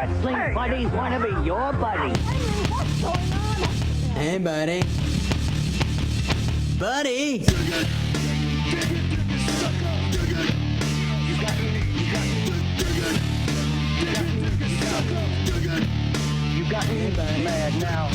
wrestling buddies want to be your buddy. What's going on? Hey, buddy. Buddy! You got me mad now.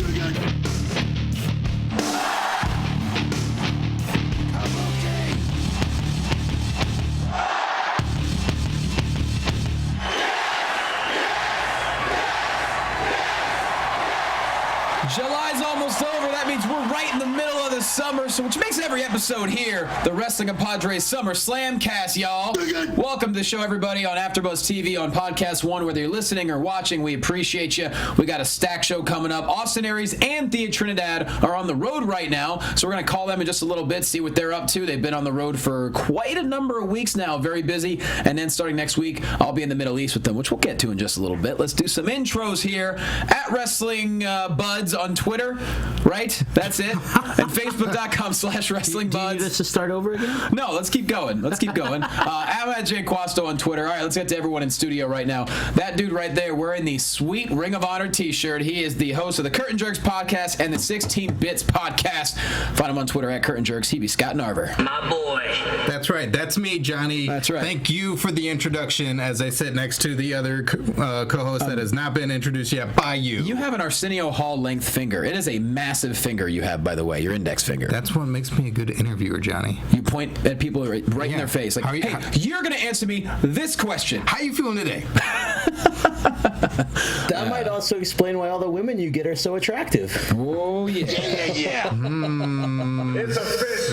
July's almost over. That means we're right in the middle of the summer, so which makes every episode here the Wrestling Compadres Summer Slamcast, y'all. Welcome to the show, everybody, on AfterBuzz TV, on Podcast One. Whether you're listening or watching, we appreciate you. We got a stack show coming up. Austin Aries and Thea Trinidad are on the road right now, so we're going to call them in just a little bit, see what they're up to. They've been on the road for quite a number of weeks now, very busy. And then starting next week, I'll be in the Middle East with them, which we'll get to in just a little bit. Let's do some intros here at Wrestling Buds on Twitter, right? That's it. And Facebook.com/WrestlingBuds. Do you need us to start over again? No, let's keep going. I'm at Jay Quasto on Twitter. All right, let's get to everyone in studio right now. That dude right there wearing the sweet Ring of Honor t-shirt. He is the host of the Curtain Jerks podcast and the 16 Bits podcast. Find him on Twitter at Curtain Jerks. He be Scott Narver. My boy. That's right. That's me, Johnny. That's right. Thank you for the introduction as I sit next to the other co-host that has not been introduced yet by you. You have an Arsenio Hall length finger. It is a massive finger you have, by the way, your index finger. That's what makes me a good interviewer, Johnny. You point at people right in their face. Like, hey, you're going to answer me this question. How you feeling today? That might also explain why all the women you get are so attractive. Oh, yeah. It's a fish.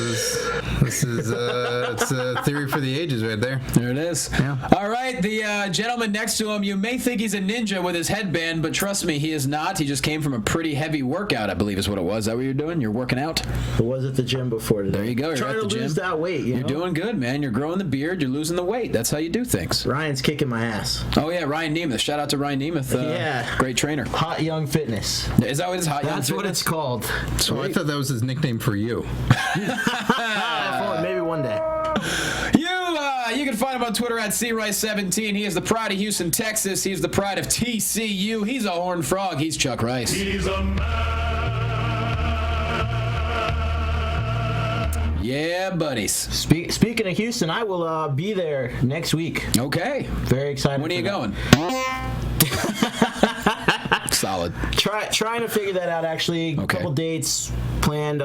This is it's a theory for the ages right there. There it is. Yeah. All right, the gentleman next to him, you may think he's a ninja with his headband, but trust me, he is not. He just came from a pretty heavy workout, I believe is what it was. Is that what you're doing? You're working out? I was at the gym before today. There you go. You're Trying at the to gym. lose that weight, You're doing good, man. You're growing the beard. You're losing the weight. That's how you do things. Ryan's kicking my ass. Oh, yeah, Ryan Nemeth. Shout out to Ryan Nemeth. Yeah. Great trainer. Hot Young Fitness. Is that what it's hot? That's Young what Fitness? it's called. So I thought that was his nickname for you. Maybe one day. You can find him on Twitter at CRice17. He is the pride of Houston, Texas. He's the pride of TCU. He's a horned frog. He's Chuck Rice. He's a man. Yeah, buddies. Speaking of Houston, I will be there next week. Okay. Very excited. When are you going? Solid. Trying to figure that out, actually. A couple dates planned.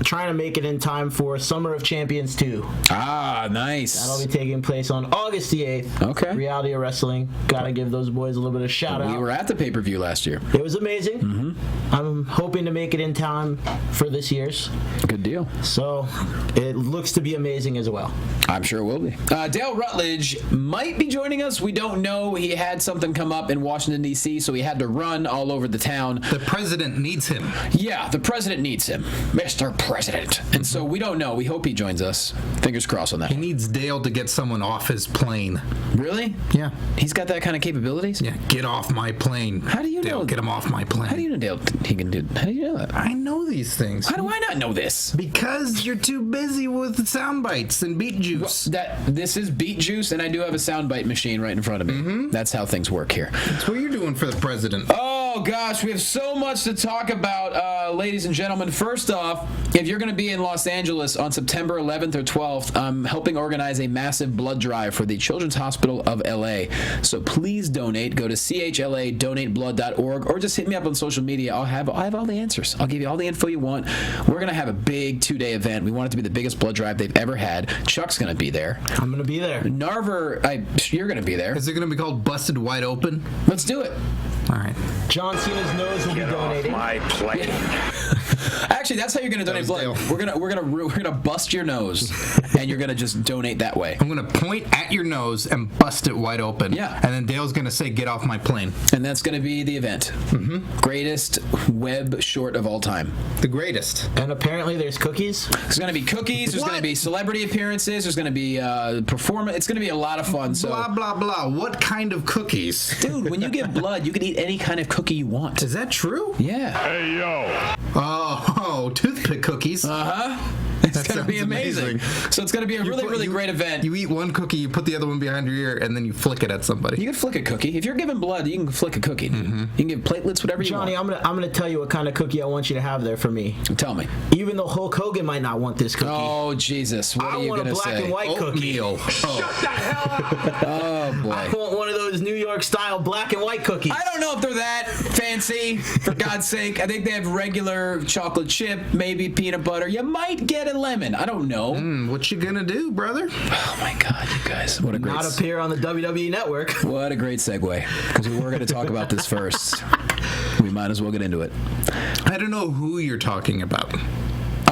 Trying to make it in time for Summer of Champions 2. Ah, nice. That'll be taking place on August the 8th. Okay. Reality of Wrestling. Gotta give those boys a little bit of shout out. We were at the pay-per-view last year. It was amazing. Mm-hmm. I'm hoping to make it in time for this year's. Good deal. So it looks to be amazing as well. I'm sure it will be. Dale Rutledge might be joining us. We don't know. He had something come up in Washington, D.C., so he had to run all over the town. The president needs him. Yeah, the president needs him. Mr. President. And so we don't know. We hope he joins us. Fingers crossed on that. He needs Dale to get someone off his plane. Really? Yeah. He's got that kind of capabilities? Yeah, get off my plane. How do you Dale, know? get him off my plane. How do you know Dale he can do? How do you know that? I know these things. How do I not know this? Because you're too busy with sound bites and beet juice. This is beet juice, and I do have a soundbite machine right in front of me. Mm-hmm. That's how things work here. That's what you're doing for the president. Oh, gosh, we have so much to talk about, ladies and gentlemen. First off, if you're going to be in Los Angeles on September 11th or 12th, I'm helping organize a massive blood drive for the Children's Hospital of LA. So please donate. Go to CHLA-donateblood.org or just hit me up on social media. I have all the answers. I'll give you all the info you want. We're going to have a big 2-day event. We want it to be the biggest blood drive they've ever had. Chuck's going to be there. I'm going to be there. Narver, you're going to be there. Is it going to be called Busted Wide Open? Let's do it. All right. John Cena's nose will be donating. My plane. Actually, that's how you're going to donate blood. Dale. We're gonna bust your nose, and you're gonna just donate that way. I'm going to point at your nose and bust it wide open. Yeah. And then Dale's going to say, get off my plane. And that's gonna be the event. Mm-hmm. Greatest web short of all time. The greatest. And apparently there's cookies. There's gonna be cookies. There's gonna be celebrity appearances. There's gonna be performance. It's gonna be a lot of fun. So Blah, blah, blah. What kind of cookies? dude, when you give blood, you can eat any kind of cookie you want. Is that true? Yeah. Hey, yo. Oh, toothpick cookies. Uh-huh. It's going to be amazing. So it's going to be a really great event. You eat one cookie, you put the other one behind your ear, and then you flick it at somebody. You can flick a cookie. If you're giving blood, you can flick a cookie. Dude. You can give platelets, whatever you want. Johnny, I'm gonna tell you what kind of cookie I want you to have there for me. Tell me. Even though Hulk Hogan might not want this cookie. Oh, Jesus. What are you going to say? I want a black and white cookie. Shut the hell up! Oh, boy. I want one of those New York style black and white cookies. I don't know if they're that fancy, for God's sake. I think they have regular chocolate chip, maybe peanut butter. You might get a lemon. I don't know. What you gonna do, brother? Oh, my God, you guys. What a great... Not appear on the WWE Network. What a great segue. Because we were going to talk about this first. We might as well get into it. I don't know who you're talking about.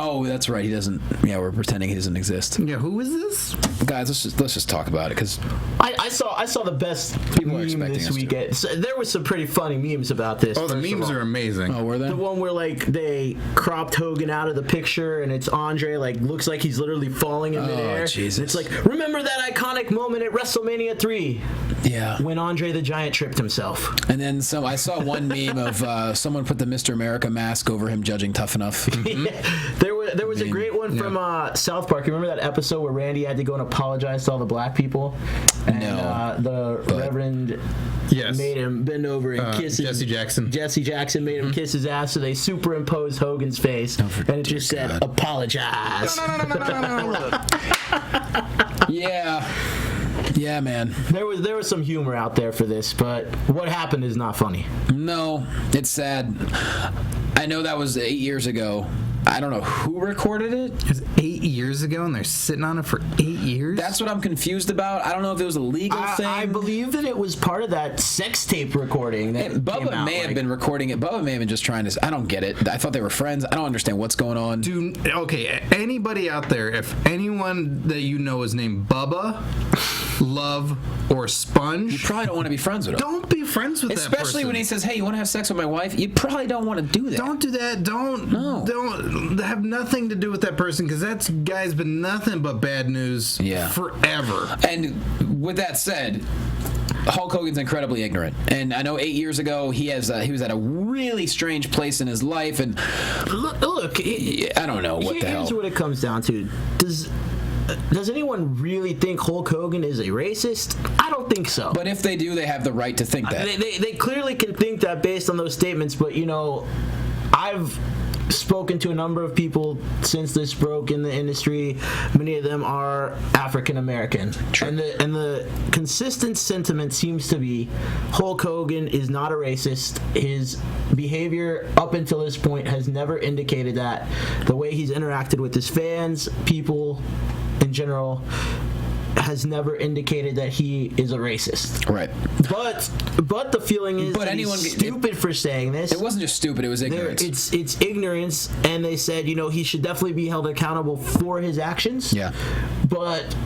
Oh, that's right. He doesn't... Yeah, we're pretending he doesn't exist. Yeah, who is this? Guys, let's just talk about it, because... I saw the best meme this weekend. So there was some pretty funny memes about this. Oh, the memes are amazing. Oh, were they? The one where, like, they cropped Hogan out of the picture, and it's Andre, like, looks like he's literally falling in midair. Jesus. And it's like, remember that iconic moment at WrestleMania 3? Yeah. When Andre the Giant tripped himself. And then I saw one meme of someone put the Mr. America mask over him judging Tough Enough. There was a great one from South Park. You remember that episode where Randy had to go and apologize to all the black people? And the Reverend made him bend over and kiss Jesse Jackson. Jesse Jackson made him kiss his ass, so they superimposed Hogan's face, and it just said, apologize. No. Yeah, man. There was some humor out there for this, but what happened is not funny. No, it's sad. I know that was 8 years ago. I don't know who recorded it. It was 8 years ago, and they're sitting on it for 8 years? That's what I'm confused about. I don't know if it was a legal thing. I believe that it was part of that sex tape recording. That Bubba may have been recording it. Bubba may have been just trying to... I don't get it. I thought they were friends. I don't understand what's going on. Dude, okay, anybody out there, if anyone that you know is named Bubba, Love, or Sponge... You probably don't want to be friends with him. Don't be friends with that person. Especially when he says, hey, you want to have sex with my wife? You probably don't want to do that. Don't do that. Don't have nothing to do with that person, because that guy's been nothing but bad news forever. And with that said, Hulk Hogan's incredibly ignorant, and I know 8 years ago he was at a really strange place in his life, and look, I don't know what the hell. Here's what it comes down to. Does anyone really think Hulk Hogan is a racist? I don't think so. But if they do, they have the right to think that. They clearly can think that based on those statements, but I've spoken to a number of people since this broke in the industry. Many of them are African American, and the consistent sentiment seems to be Hulk Hogan is not a racist. His behavior up until this point has never indicated that. The way he's interacted with his fans, people in general, has never indicated that he is a racist. Right. But the feeling is that he's stupid for saying this. It wasn't just stupid, it was ignorance. It's ignorance, and they said, he should definitely be held accountable for his actions. Yeah. But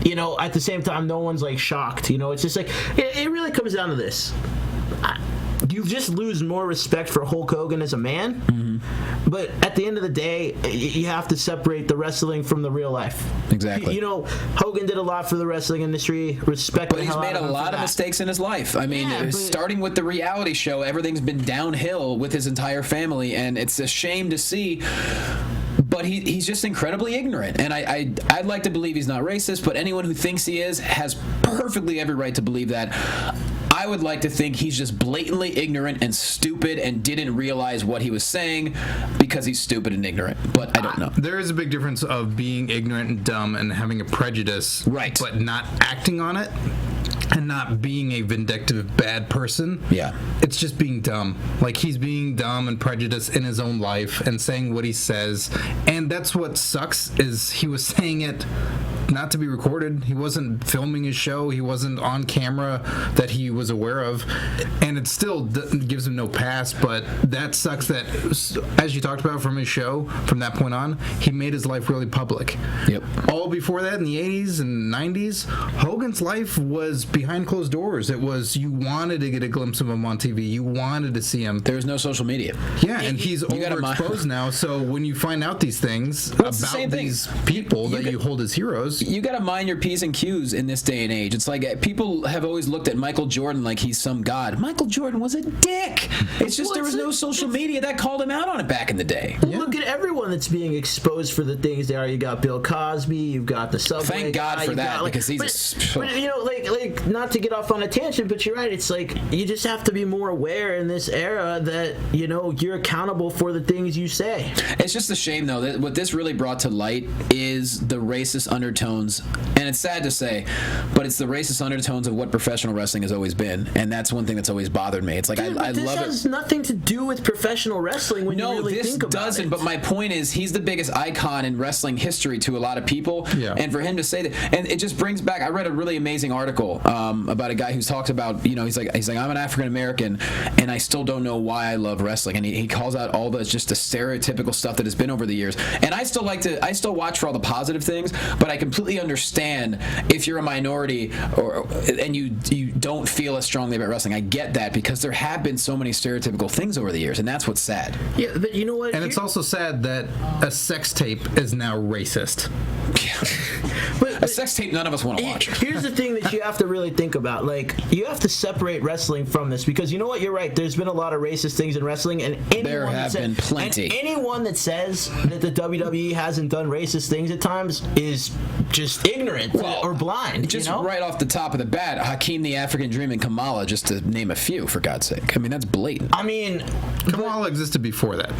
at the same time, no one's like shocked. It's just like it really comes down to this. You just lose more respect for Hulk Hogan as a man. Mm-hmm. But at the end of the day, you have to separate the wrestling from the real life. Exactly. Hogan did a lot for the wrestling industry. Respect. But he's made a lot of mistakes in his life. I mean, starting with the reality show, everything's been downhill with his entire family, and it's a shame to see. But he's just incredibly ignorant, and I'd like to believe he's not racist, but anyone who thinks he is has perfectly every right to believe that. I would like to think he's just blatantly ignorant and stupid and didn't realize what he was saying because he's stupid and ignorant, but I don't know. There is a big difference of being ignorant and dumb and having a prejudice, right, but not acting on it. And not being a vindictive bad person. Yeah. It's just being dumb. Like, he's being dumb and prejudiced in his own life and saying what he says. And that's what sucks, is he was saying it not to be recorded. He wasn't filming his show. He wasn't on camera that he was aware of. And it still gives him no pass, but that sucks that, as you talked about from his show, from that point on, he made his life really public. Yep. All before that, in the 80s and 90s, Hogan's life was behind closed doors. It was, you wanted to get a glimpse of him on TV. You wanted to see him. There was no social media. Yeah, and he's overexposed now, so when you find out these things about these people that you hold as heroes, shows. You got to mind your P's and Q's in this day and age. It's like people have always looked at Michael Jordan like he's some god. Michael Jordan was a dick. It's just there was no social media that called him out on it back in the day. Look at everyone that's being exposed for the things they are. You got Bill Cosby, you've got the Subway. Thank God for that, because he's but you know, like not to get off on a tangent, but you're right. It's like you just have to be more aware in this era that, you know, you're accountable for the things you say. It's just a shame, though, that what this really brought to light is the racist undertones, and it's sad to say, but it's the racist undertones of what professional wrestling has always been, and that's one thing that's always bothered me. It's like, Dude, I love it. This has nothing to do with professional wrestling when you really think about it. No, this doesn't, but my point is he's the biggest icon in wrestling history to a lot of people, and for him to say that, and it just brings back, I read a really amazing article about a guy who's talked about, you know, he's like I'm an African American, and I still don't know why I love wrestling, and he calls out all the just the stereotypical stuff that has been over the years, and I still watch for all the positive things, but I completely understand if you're a minority and you don't feel as strongly about wrestling. I get that, because there have been so many stereotypical things over the years, and that's what's sad. Yeah, but you know what? And it's also sad that a sex tape is now racist. A sex tape none of us want to watch. Here's the thing that you have to really think about. Like, you have to separate wrestling from this, because you know what? You're right. There's been a lot of racist things in wrestling, and there have been plenty. And anyone that says that the WWE hasn't done racist things at times is just ignorant or blind. Just you know? right off the top of the bat, Hakeem the African Dream and Kamala, just to name a few, for God's sake. I mean, that's blatant. I mean, Kamala existed before that.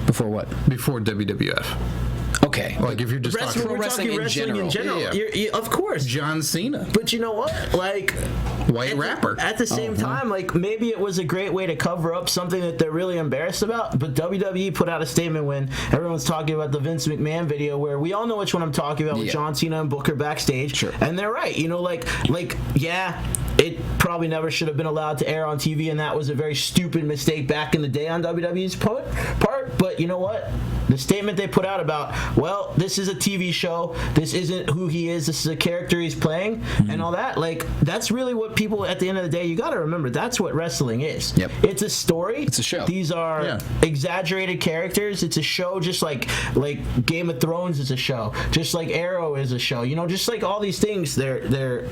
Before what? Before WWF. Okay. Like, if you're just talking pro wrestling in general. Yeah. Of course. John Cena. But you know what? Like, white rapper. At the same time, like, maybe it was a great way to cover up something that they're really embarrassed about. But WWE put out a statement when everyone's talking about the Vince McMahon video, where we all know which one I'm talking about, with John Cena and Booker backstage. Sure. And they're right. You know, like, yeah, it probably never should have been allowed to air on TV, and that was a very stupid mistake back in the day on WWE's part. But you know what? The statement they put out about, well, this is a TV show, this isn't who he is, this is a character he's playing, and all that, like, that's really what people, at the end of the day, you got to remember, that's what wrestling is. Yep. It's a story. It's a show. These are exaggerated characters. It's a show, just like Game of Thrones is a show, just like Arrow is a show. You know, just like all these things, they're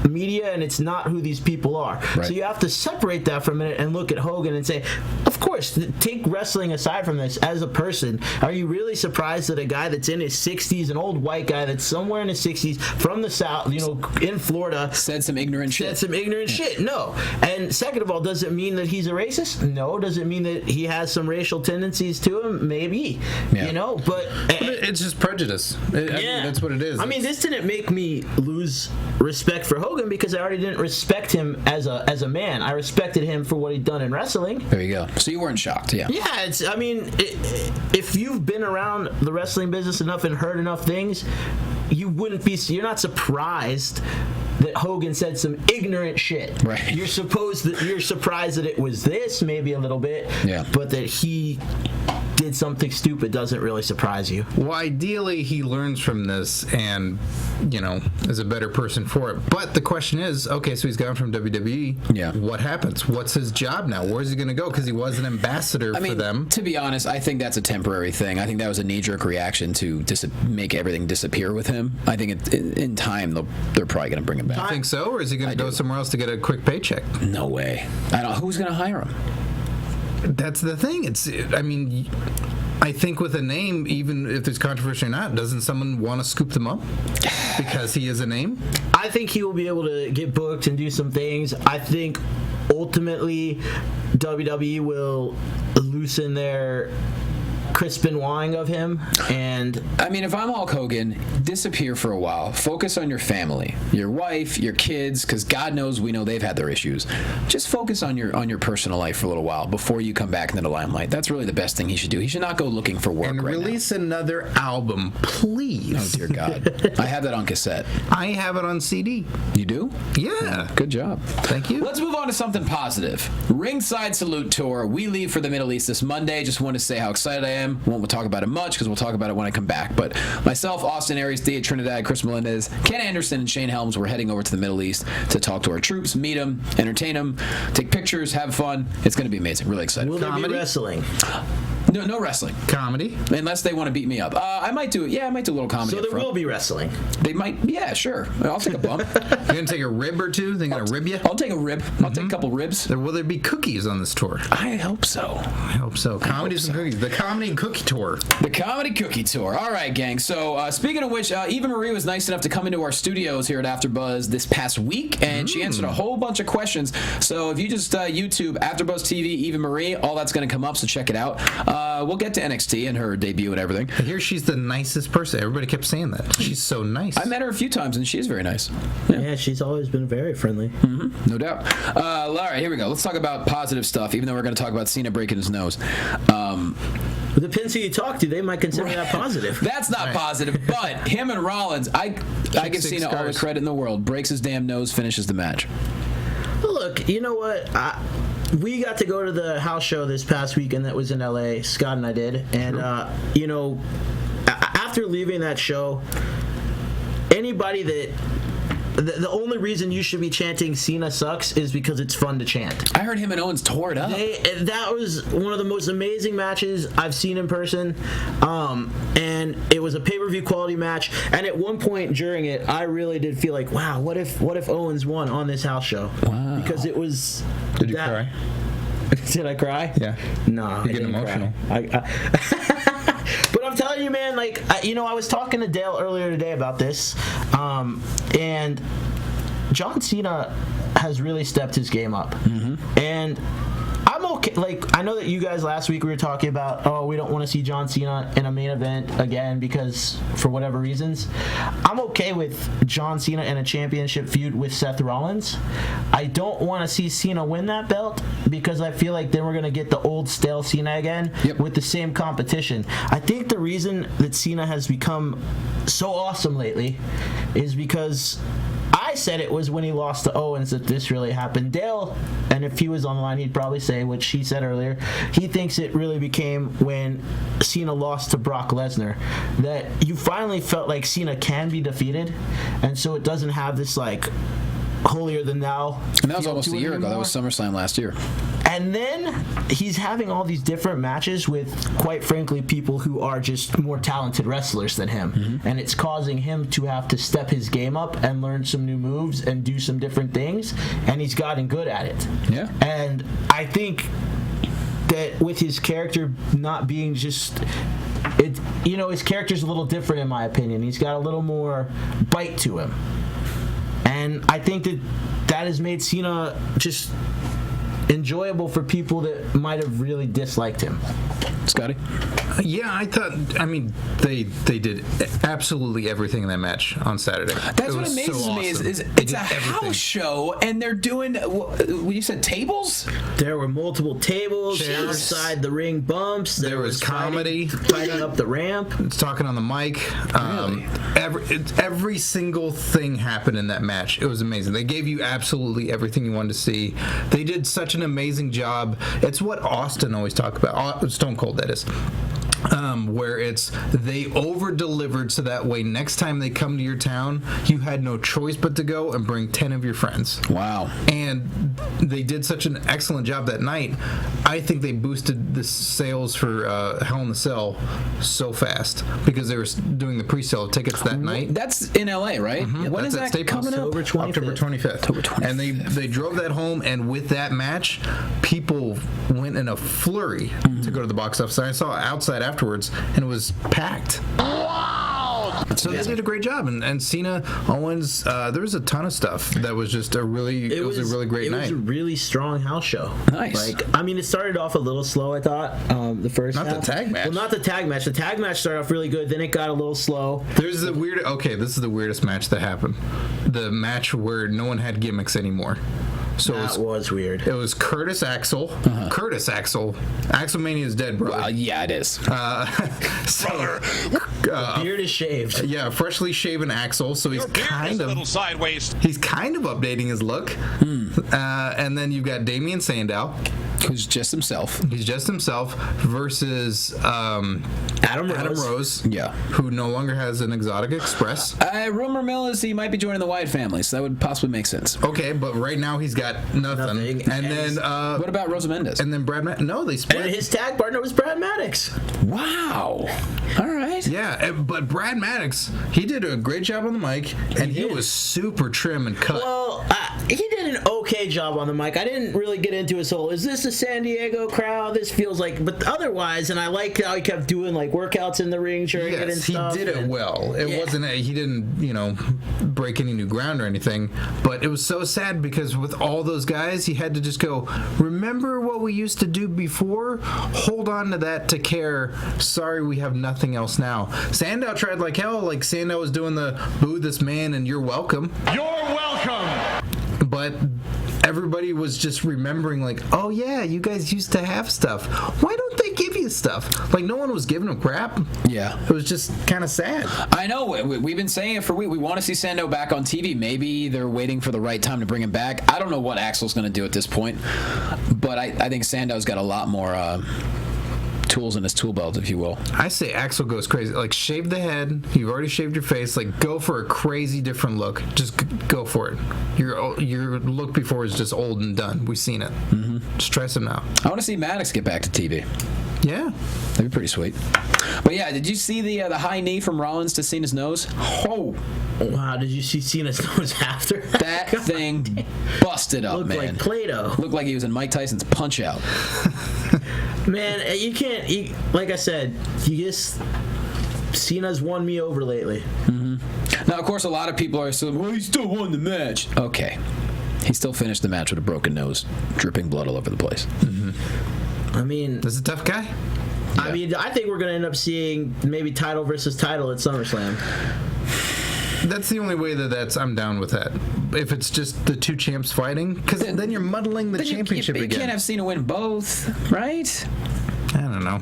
media, and it's not who these people are. Right. So you have to separate that for a minute and look at Hogan and say, of course, take wrestling aside from this. As a person, are you really surprised that a guy that's in his 60s, an old white guy that's somewhere in his 60s from the South, you know, in Florida, said some ignorant shit? No. And second of all, does it mean that he's a racist? No. Does it mean that he has some racial tendencies to him? Maybe. You know, but it's just prejudice. I mean, that's what it is. I mean, this didn't make me lose respect for Hogan, because I already didn't respect him as a man. I respected him for what he'd done in wrestling. There you go. So you weren't shocked, Yeah, if you've been around the wrestling business enough and heard enough things, you're not surprised that Hogan said some ignorant shit. Right. You're surprised that it was this, maybe a little bit. Yeah. But that he did something stupid doesn't really surprise you. Well, ideally, he learns from this and, you know, is a better person for it. But the question is, okay, so he's gone from WWE. Yeah. What happens? What's his job now? Where's he going to go? Because he was an ambassador for them. To be honest, I think that's a temporary thing. I think that was a knee-jerk reaction to make everything disappear with him. I think in time, they're probably going to bring him back. You think so? Or is he going to go somewhere else to get a quick paycheck? No way. Who's going to hire him? That's the thing. I think with a name, even if there's controversy or not, doesn't someone want to scoop them up because he is a name? I think he will be able to get booked and do some things. I think ultimately WWE will loosen their Crispin Wine of him. And I mean, if I'm Hulk Hogan, disappear for a while. Focus on your family, your wife, your kids, because God knows we know they've had their issues. Just focus on your personal life for a little while before you come back into the limelight. That's really the best thing he should do. He should not go looking for work and right release another album, please. Oh, dear God. I have that on cassette. I have it on CD. You do? Yeah. Good job. Thank you. Let's move on to something positive. Ringside Salute Tour. We leave for the Middle East this Monday. Just want to say how excited I am. Won't talk about it much because we'll talk about it when I come back. But myself, Austin Aries, Thea Trinidad, Chris Melendez, Ken Anderson, and Shane Helms, we're heading over to the Middle East to talk to our troops, meet them, entertain them, take pictures, have fun. It's going to be amazing. Really excited. will there be wrestling? No wrestling. Comedy. Unless they want to beat me up. I might do a little comedy. So up there front. will be wrestling. They might. Yeah, sure. I'll take a bump. You're gonna take a rib or two? They gonna rib you? I'll take a rib. I'll take a couple ribs. Will there be cookies on this tour? I hope so. I hope so. Comedies and cookies. The comedy and cookie tour. The Comedy Cookie Tour. All right, gang. So, speaking of which, Eva Marie was nice enough to come into our studios here at AfterBuzz this past week, and she answered a whole bunch of questions. So, if you just YouTube AfterBuzz TV Eva Marie, all that's going to come up, so check it out. We'll get to NXT and her debut and everything. I hear she's the nicest person. Everybody kept saying that. She's so nice. I met her a few times, and she's very nice. Yeah, she's always been very friendly. No doubt. All right, here we go. Let's talk about positive stuff, even though we're going to talk about Cena breaking his nose. Depends who you talk to. They might consider that positive. That's not positive, but him and Rollins, I give Cena all the credit in the world. Breaks his damn nose, finishes the match. Well, look, you know what? We got to go to the house show this past weekend that was in LA. Scott and I did. And, you know, after leaving that show, anybody that... The only reason you should be chanting Cena sucks is because it's fun to chant. I heard him and Owens tore it up. That was one of the most amazing matches I've seen in person. And it was a pay-per-view quality match. And at one point during it, I really did feel like, wow, what if Owens won on this house show? Wow. Because it was... Did you cry? Did I cry? Yeah. No, You're getting emotional. But I'm telling you, man, like, I was talking to Dale earlier today about this, and John Cena has really stepped his game up. And I'm okay. Like, I know that you guys last week we were talking about, oh, we don't want to see John Cena in a main event again because for whatever reasons. I'm okay with John Cena in a championship feud with Seth Rollins. I don't want to see Cena win that belt because I feel like then we're going to get the old stale Cena again with the same competition. I think the reason that Cena has become so awesome lately is because I said it was when he lost to Owens that this really happened. Dale, and if he was on the line, he'd probably say, which he said earlier, he thinks it really became when Cena lost to Brock Lesnar, that you finally felt like Cena can be defeated, and so it doesn't have this, like, holier than thou. And that was almost a year ago. That was SummerSlam last year. And then he's having all these different matches with, quite frankly, people who are just more talented wrestlers than him. And it's causing him to have to step his game up and learn some new moves and do some different things. And he's gotten good at it. Yeah. And I think that with his character not being just... his character's a little different in my opinion. He's got a little more bite to him. And I think that has made Cena just enjoyable for people that might have really disliked him. Scotty? Yeah, I mean, they did absolutely everything in that match on Saturday. That's what amazes me is it's a house show, and they're doing, you said tables? There were multiple tables, Chairs. outside the ring bumps. There was comedy. Fighting up the ramp. It's talking on the mic. Every single thing happened in that match. It was amazing. They gave you absolutely everything you wanted to see. They did such an amazing job. It's what Austin always talked about. Stone Cold, that is. Where it's they over-delivered so that way next time they come to your town, you had no choice but to go and bring 10 of your friends. Wow. And they did such an excellent job that night. I think they boosted the sales for Hell in the Cell so fast because they were doing the pre-sale tickets that night. That's in LA, right? When is that coming up? October 25th. October 25th. And they drove that home, and with that match, people went in a flurry to go to the box office. I saw outside afterwards, and it was packed. Wow! So they did a great job, and Cena, Owens, there was a ton of stuff that was just a really great night. It was a really strong house show. Nice. It started off a little slow, I thought, the first half. Not the tag match. Well, not the tag match. The tag match started off really good, then it got a little slow. This is the weirdest match that happened. The match where no one had gimmicks anymore. So that was weird. It was Curtis Axel. Curtis Axel. Axelmania is dead, bro. Yeah, it is. Beard is shaved. Yeah, freshly shaven Axel. So he's kind of a little sideways. He's kind of updating his look. And then you've got Damian Sandow. Who's just himself. He's just himself versus Adam Rose. Yeah. Who no longer has an Exotic Express. Rumor mill is he might be joining the Wyatt family, so that would possibly make sense. Okay, but right now he's got nothing. And then What about Rosa Mendes? and then Brad No, they split. And his tag partner was Brad Maddox. Wow. All right. Yeah, but Brad Maddox, he did a great job on the mic, and he was super trim and cut. Well, he did an okay job on the mic. I didn't really get into his whole, is this a San Diego crowd? This feels like, but otherwise, and I like how he kept doing like workouts in the ring during it and Yes, stuff. he did it well. It wasn't he didn't, break any new ground or anything, but it was so sad because with all those guys, he had to just go, remember what we used to do before? Hold on to that to care. Sorry, we have nothing else now. Sandow tried like hell, like Sandow was doing the boo this man and you're welcome. You're welcome. But everybody was just remembering like, oh yeah, you guys used to have stuff. Why don't they give you stuff? Like no one was giving them crap. Yeah. It was just kind of sad. I know. We've been saying it for weeks. We want to see Sandow back on TV. Maybe they're waiting for the right time to bring him back. I don't know what Axel's going to do at this point, but I think Sandow's got a lot more tools in his tool belt, if you will. I say Axel goes crazy. Like, shave the head. You've already shaved your face. Like, go for a crazy different look. Just go for it. Your look before is just old and done. We've seen it. Mm-hmm. Just try some now. I want to see Maddox get back to TV. Yeah. That'd be pretty sweet. But yeah, did you see the high knee from Rollins to Cena's nose? Oh. Wow, did you see Cena's nose after? That thing busted up, Looked man. like Play-Doh. Looked like he was in Mike Tyson's Punch-Out. Man, you can't, like I said, Cena's won me over lately. Mm-hmm. Now, of course, a lot of people are assuming, well, he still won the match. Okay. He still finished the match with a broken nose, dripping blood all over the place. Mm-hmm. I mean... This is a tough guy. Yeah. I mean, I think we're going to end up seeing maybe title versus title at SummerSlam. That's the only way I'm down with that. If it's just the two champs fighting, because then you're muddling the championship again. You can't have Cena win both, right? I don't know.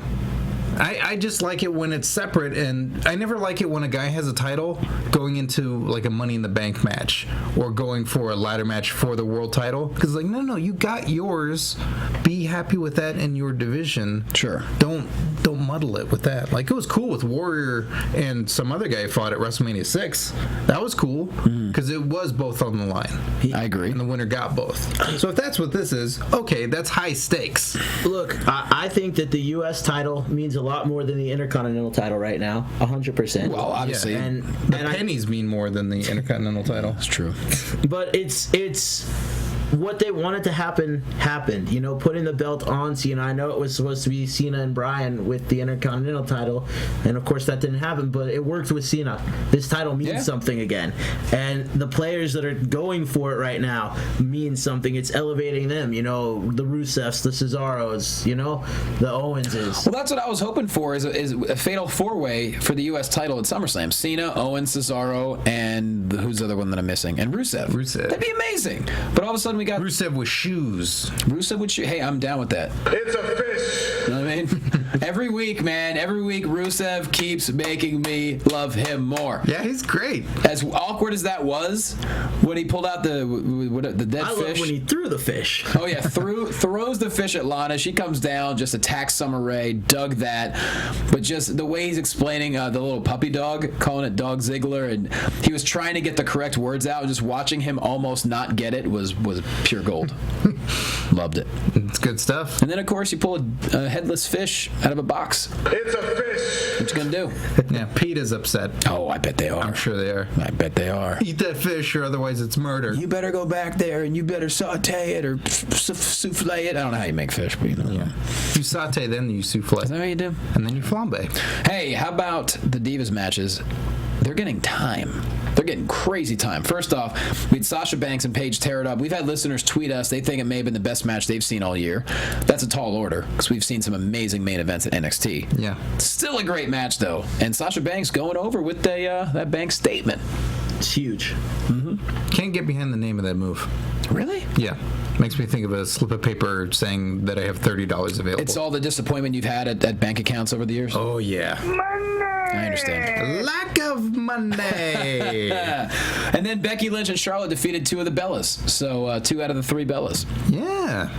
I just like it when it's separate, and I never like it when a guy has a title going into like a Money in the Bank match or going for a ladder match for the world title. Because like, no, you got yours. Be happy with that in your division. Sure. Don't muddle it with that. Like, it was cool with Warrior and some other guy fought at WrestleMania 6. That was cool because it was both on the line. I agree. And the winner got both. So if that's what this is, okay, that's high stakes. Look, I think that the U.S. title means a lot more than the Intercontinental title right now. 100%. Well, obviously. Yeah. And The pennies mean more than the Intercontinental title. That's true. But it's what they wanted to happen happened. Putting the belt on Cena. I know it was supposed to be Cena and Bryan with the Intercontinental title, and of course that didn't happen, but it worked with Cena. This title means something again. And the players that are going for it right now mean something. It's elevating them, the Rusevs, the Cesaros, the Owenses. Well, that's what I was hoping for is a fatal four-way for the U.S. title at SummerSlam. Cena, Owens, Cesaro, and who's the other one that I'm missing? And Rusev. That'd be amazing. But all of a sudden we got Rusev with shoes. Rusev with shoes. Hey, I'm down with that. It's a fish. You know what I mean? Every week, man. Every week, Rusev keeps making me love him more. Yeah, he's great. As awkward as that was, when he pulled out the dead I fish. love when he threw the fish. Oh yeah, throws the fish at Lana. She comes down, just attacks Summer Rae. Dug that, but just the way he's explaining the little puppy dog, calling it Dog Ziggler, and he was trying to get the correct words out. Just watching him almost not get it was pure gold. Loved it. It's good stuff. And then of course you pull a headless fish out of a box. It's a fish. What you gonna do? Yeah, Pete is upset. Oh, I bet they are. I'm sure they are. I bet they are. Eat that fish or otherwise it's murder. You better go back there and you better saute it or souffle it. I don't know how you make fish, but Yeah. You saute, then you souffle. Is that what you do? And then you flambe. Hey, how about the Divas matches? They're getting time. They're getting crazy time. First off, we had Sasha Banks and Paige tear it up. We've had listeners tweet us. They think it may have been the best match they've seen all year. That's a tall order because we've seen some amazing main events at NXT. Yeah. Still a great match, though. And Sasha Banks going over with that Banks statement. It's huge. Can't get behind the name of that move. Really? Yeah. Makes me think of a slip of paper saying that I have $30 available. It's all the disappointment you've had at bank accounts over the years? Oh, yeah. I understand. Lack of money. And then Becky Lynch and Charlotte defeated two of the Bellas. So 2 out of the 3 Bellas. Yeah.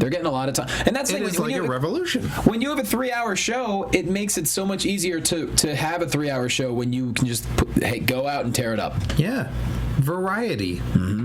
They're getting a lot of time, and that's It is like a revolution. When you have a 3-hour show, it makes it so much easier to have a 3-hour show when you can just go out and tear it up. Yeah. Variety.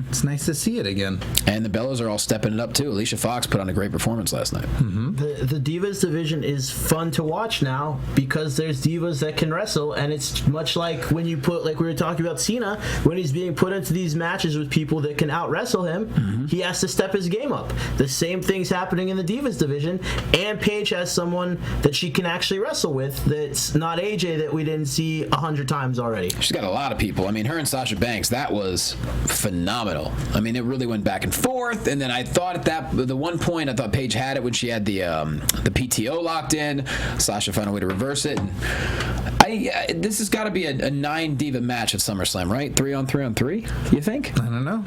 It's nice to see it again. And the Bellas are all stepping it up too. Alicia Fox put on a great performance last night. The Divas division is fun to watch now because there's divas that can wrestle, and it's much like when you put, like we were talking about Cena, when he's being put into these matches with people that can out wrestle him, he has to step his game up. The same thing's happening in the Divas division, and Paige has someone that she can actually wrestle with that's not AJ that we didn't see 100 times already. She's got a lot of people. I mean, her and Sasha Banks, that was phenomenal. I mean, it really went back and forth, and then I thought at the one point, I thought Paige had it when she had the PTO locked in. Sasha found a way to reverse it. And this has got to be a 9 diva match at SummerSlam, right? 3-on-3-on-3, you think? I don't know.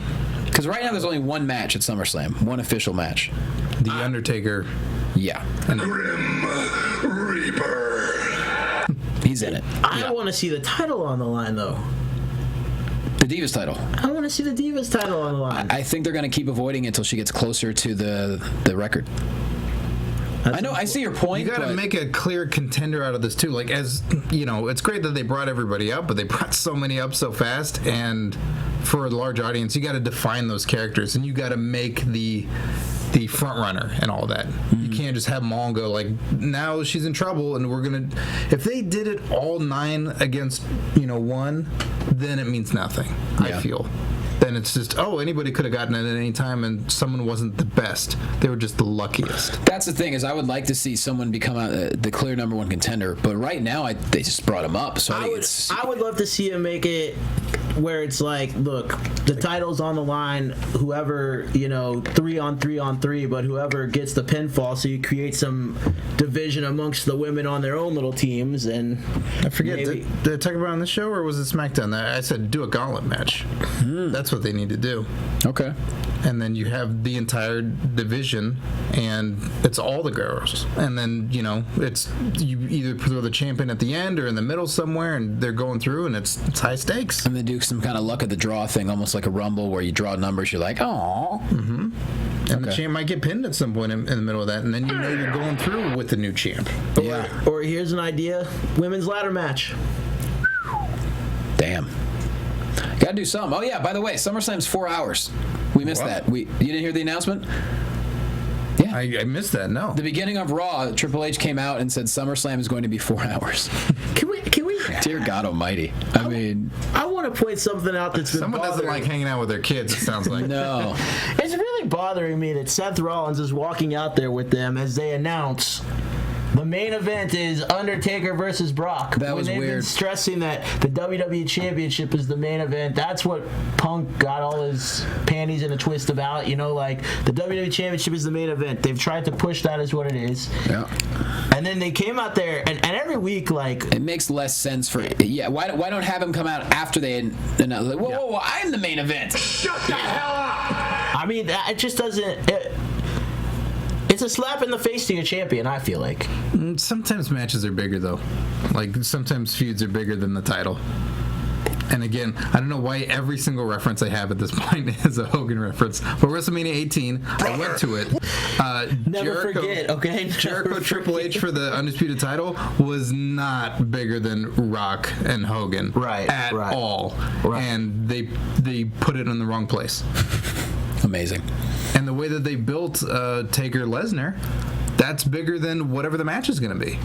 Because right now there's only one match at SummerSlam, one official match. The Undertaker. Yeah. Grim Reaper. He's in it. I want to see the title on the line, though. The Divas title. I want to see the Divas title on the line. I think they're going to keep avoiding it until she gets closer to the record. I know, I see your point. You got to make a clear contender out of this too. Like, as you know, it's great that they brought everybody up, but they brought so many up so fast. And for a large audience, you got to define those characters, and you got to make the front runner and all that. You can't just have them all go like, now she's in trouble, and we're gonna. If they did it all 9 against 1, then it means nothing. I feel. Then it's just, anybody could have gotten it at any time, and someone wasn't the best. They were just the luckiest. That's the thing, is I would like to see someone become the clear number 1 contender, but right now they just brought him up. So I would love to see him make it where it's like, look, the title's on the line, whoever, 3-on-3-on-3, but whoever gets the pinfall, so you create some division amongst the women on their own little teams. And I forget, did I talk about it on this show, or was it SmackDown? I said do a gauntlet match. That's what they need to do. Okay. And then you have the entire division, and it's all the girls. And then, it's you either throw the champion at the end or in the middle somewhere, and they're going through, and it's high stakes. And they do some kind of luck of the draw thing, almost like a Rumble, where you draw numbers, you're like, oh. And the champ might get pinned at some point in the middle of that, and then you're going through with the new champ. Or here's an idea, women's ladder match. Damn. Gotta do something. Oh yeah, by the way, SummerSlam's 4 hours. We missed that. You didn't hear the announcement? Yeah. I missed that, no. The beginning of Raw, Triple H came out and said SummerSlam is going to be 4 hours. Can we? Dear God Almighty. I mean, I want to point something out that's been someone doesn't like hanging out with their kids, it sounds like. No. It's really bothering me that Seth Rollins is walking out there with them as they announce the main event is Undertaker versus Brock. That was they've weird. Been stressing that the WWE Championship is the main event. That's what Punk got all his panties in a twist about. Like the WWE Championship is the main event. They've tried to push that as what it is. Yeah. And then they came out there, and every week, like, it makes less sense for why don't have him come out after they like, whoa, I'm the main event. Shut the hell up! I mean, it just doesn't. It's a slap in the face to your champion, I feel like. Sometimes matches are bigger, though. Like, sometimes feuds are bigger than the title. And again, I don't know why every single reference I have at this point is a Hogan reference. But WrestleMania 18, I went to it. Never forget, okay? Jericho Triple H for the Undisputed title was not bigger than Rock and Hogan. At all. Right. And they put it in the wrong place. Amazing. And the way that they built Taker Lesnar, that's bigger than whatever the match is going to be.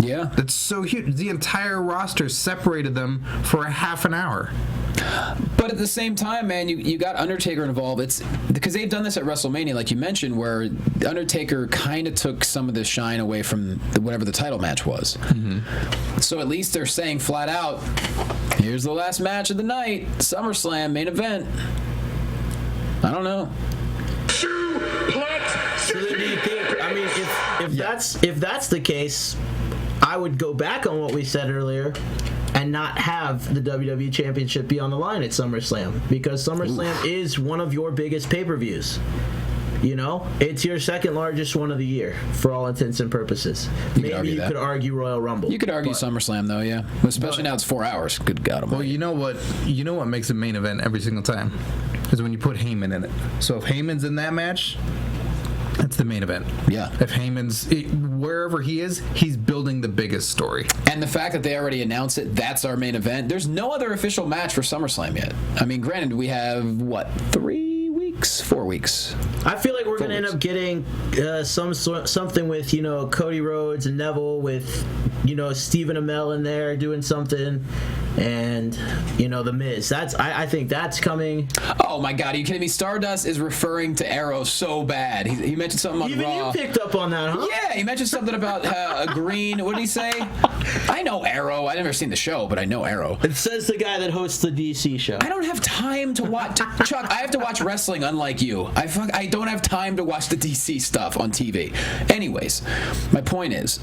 Yeah. That's so huge. The entire roster separated them for a half an hour. But at the same time, man, you got Undertaker involved. It's because they've done this at WrestleMania, like you mentioned, where Undertaker kind of took some of the shine away from whatever the title match was. So at least they're saying flat out, here's the last match of the night, SummerSlam, main event. I don't know. So do you think? I mean, if that's the case, I would go back on what we said earlier and not have the WWE Championship be on the line at SummerSlam, because SummerSlam is one of your biggest pay-per-views. It's your second largest one of the year for all intents and purposes. Maybe you could argue Royal Rumble. You could argue SummerSlam though, yeah. Especially now it's 4 hours. Good God Almighty. Well, you know what makes a main event every single time is when you put Heyman in it. So if Heyman's in that match, That's the main event. Yeah. If Heyman's wherever he is, he's building the biggest story. And the fact that they already announced it, that's our main event. There's no other official match for SummerSlam yet. I mean, granted, we have, 4 weeks? I feel like we're going to end up getting something with, Cody Rhodes and Neville with, Stephen Amell in there doing something. And, The Miz. I think that's coming. Oh, my God. Are you kidding me? Stardust is referring to Arrow so bad. He mentioned something on Even Raw. you picked up on that, huh? Yeah, he mentioned something about a green. What did he say? I know Arrow. I've never seen the show, but I know Arrow. It says the guy that hosts the DC show. I don't have time to watch. Chuck, I have to watch wrestling unlike you. I don't have time to watch the DC stuff on TV. Anyways, my point is...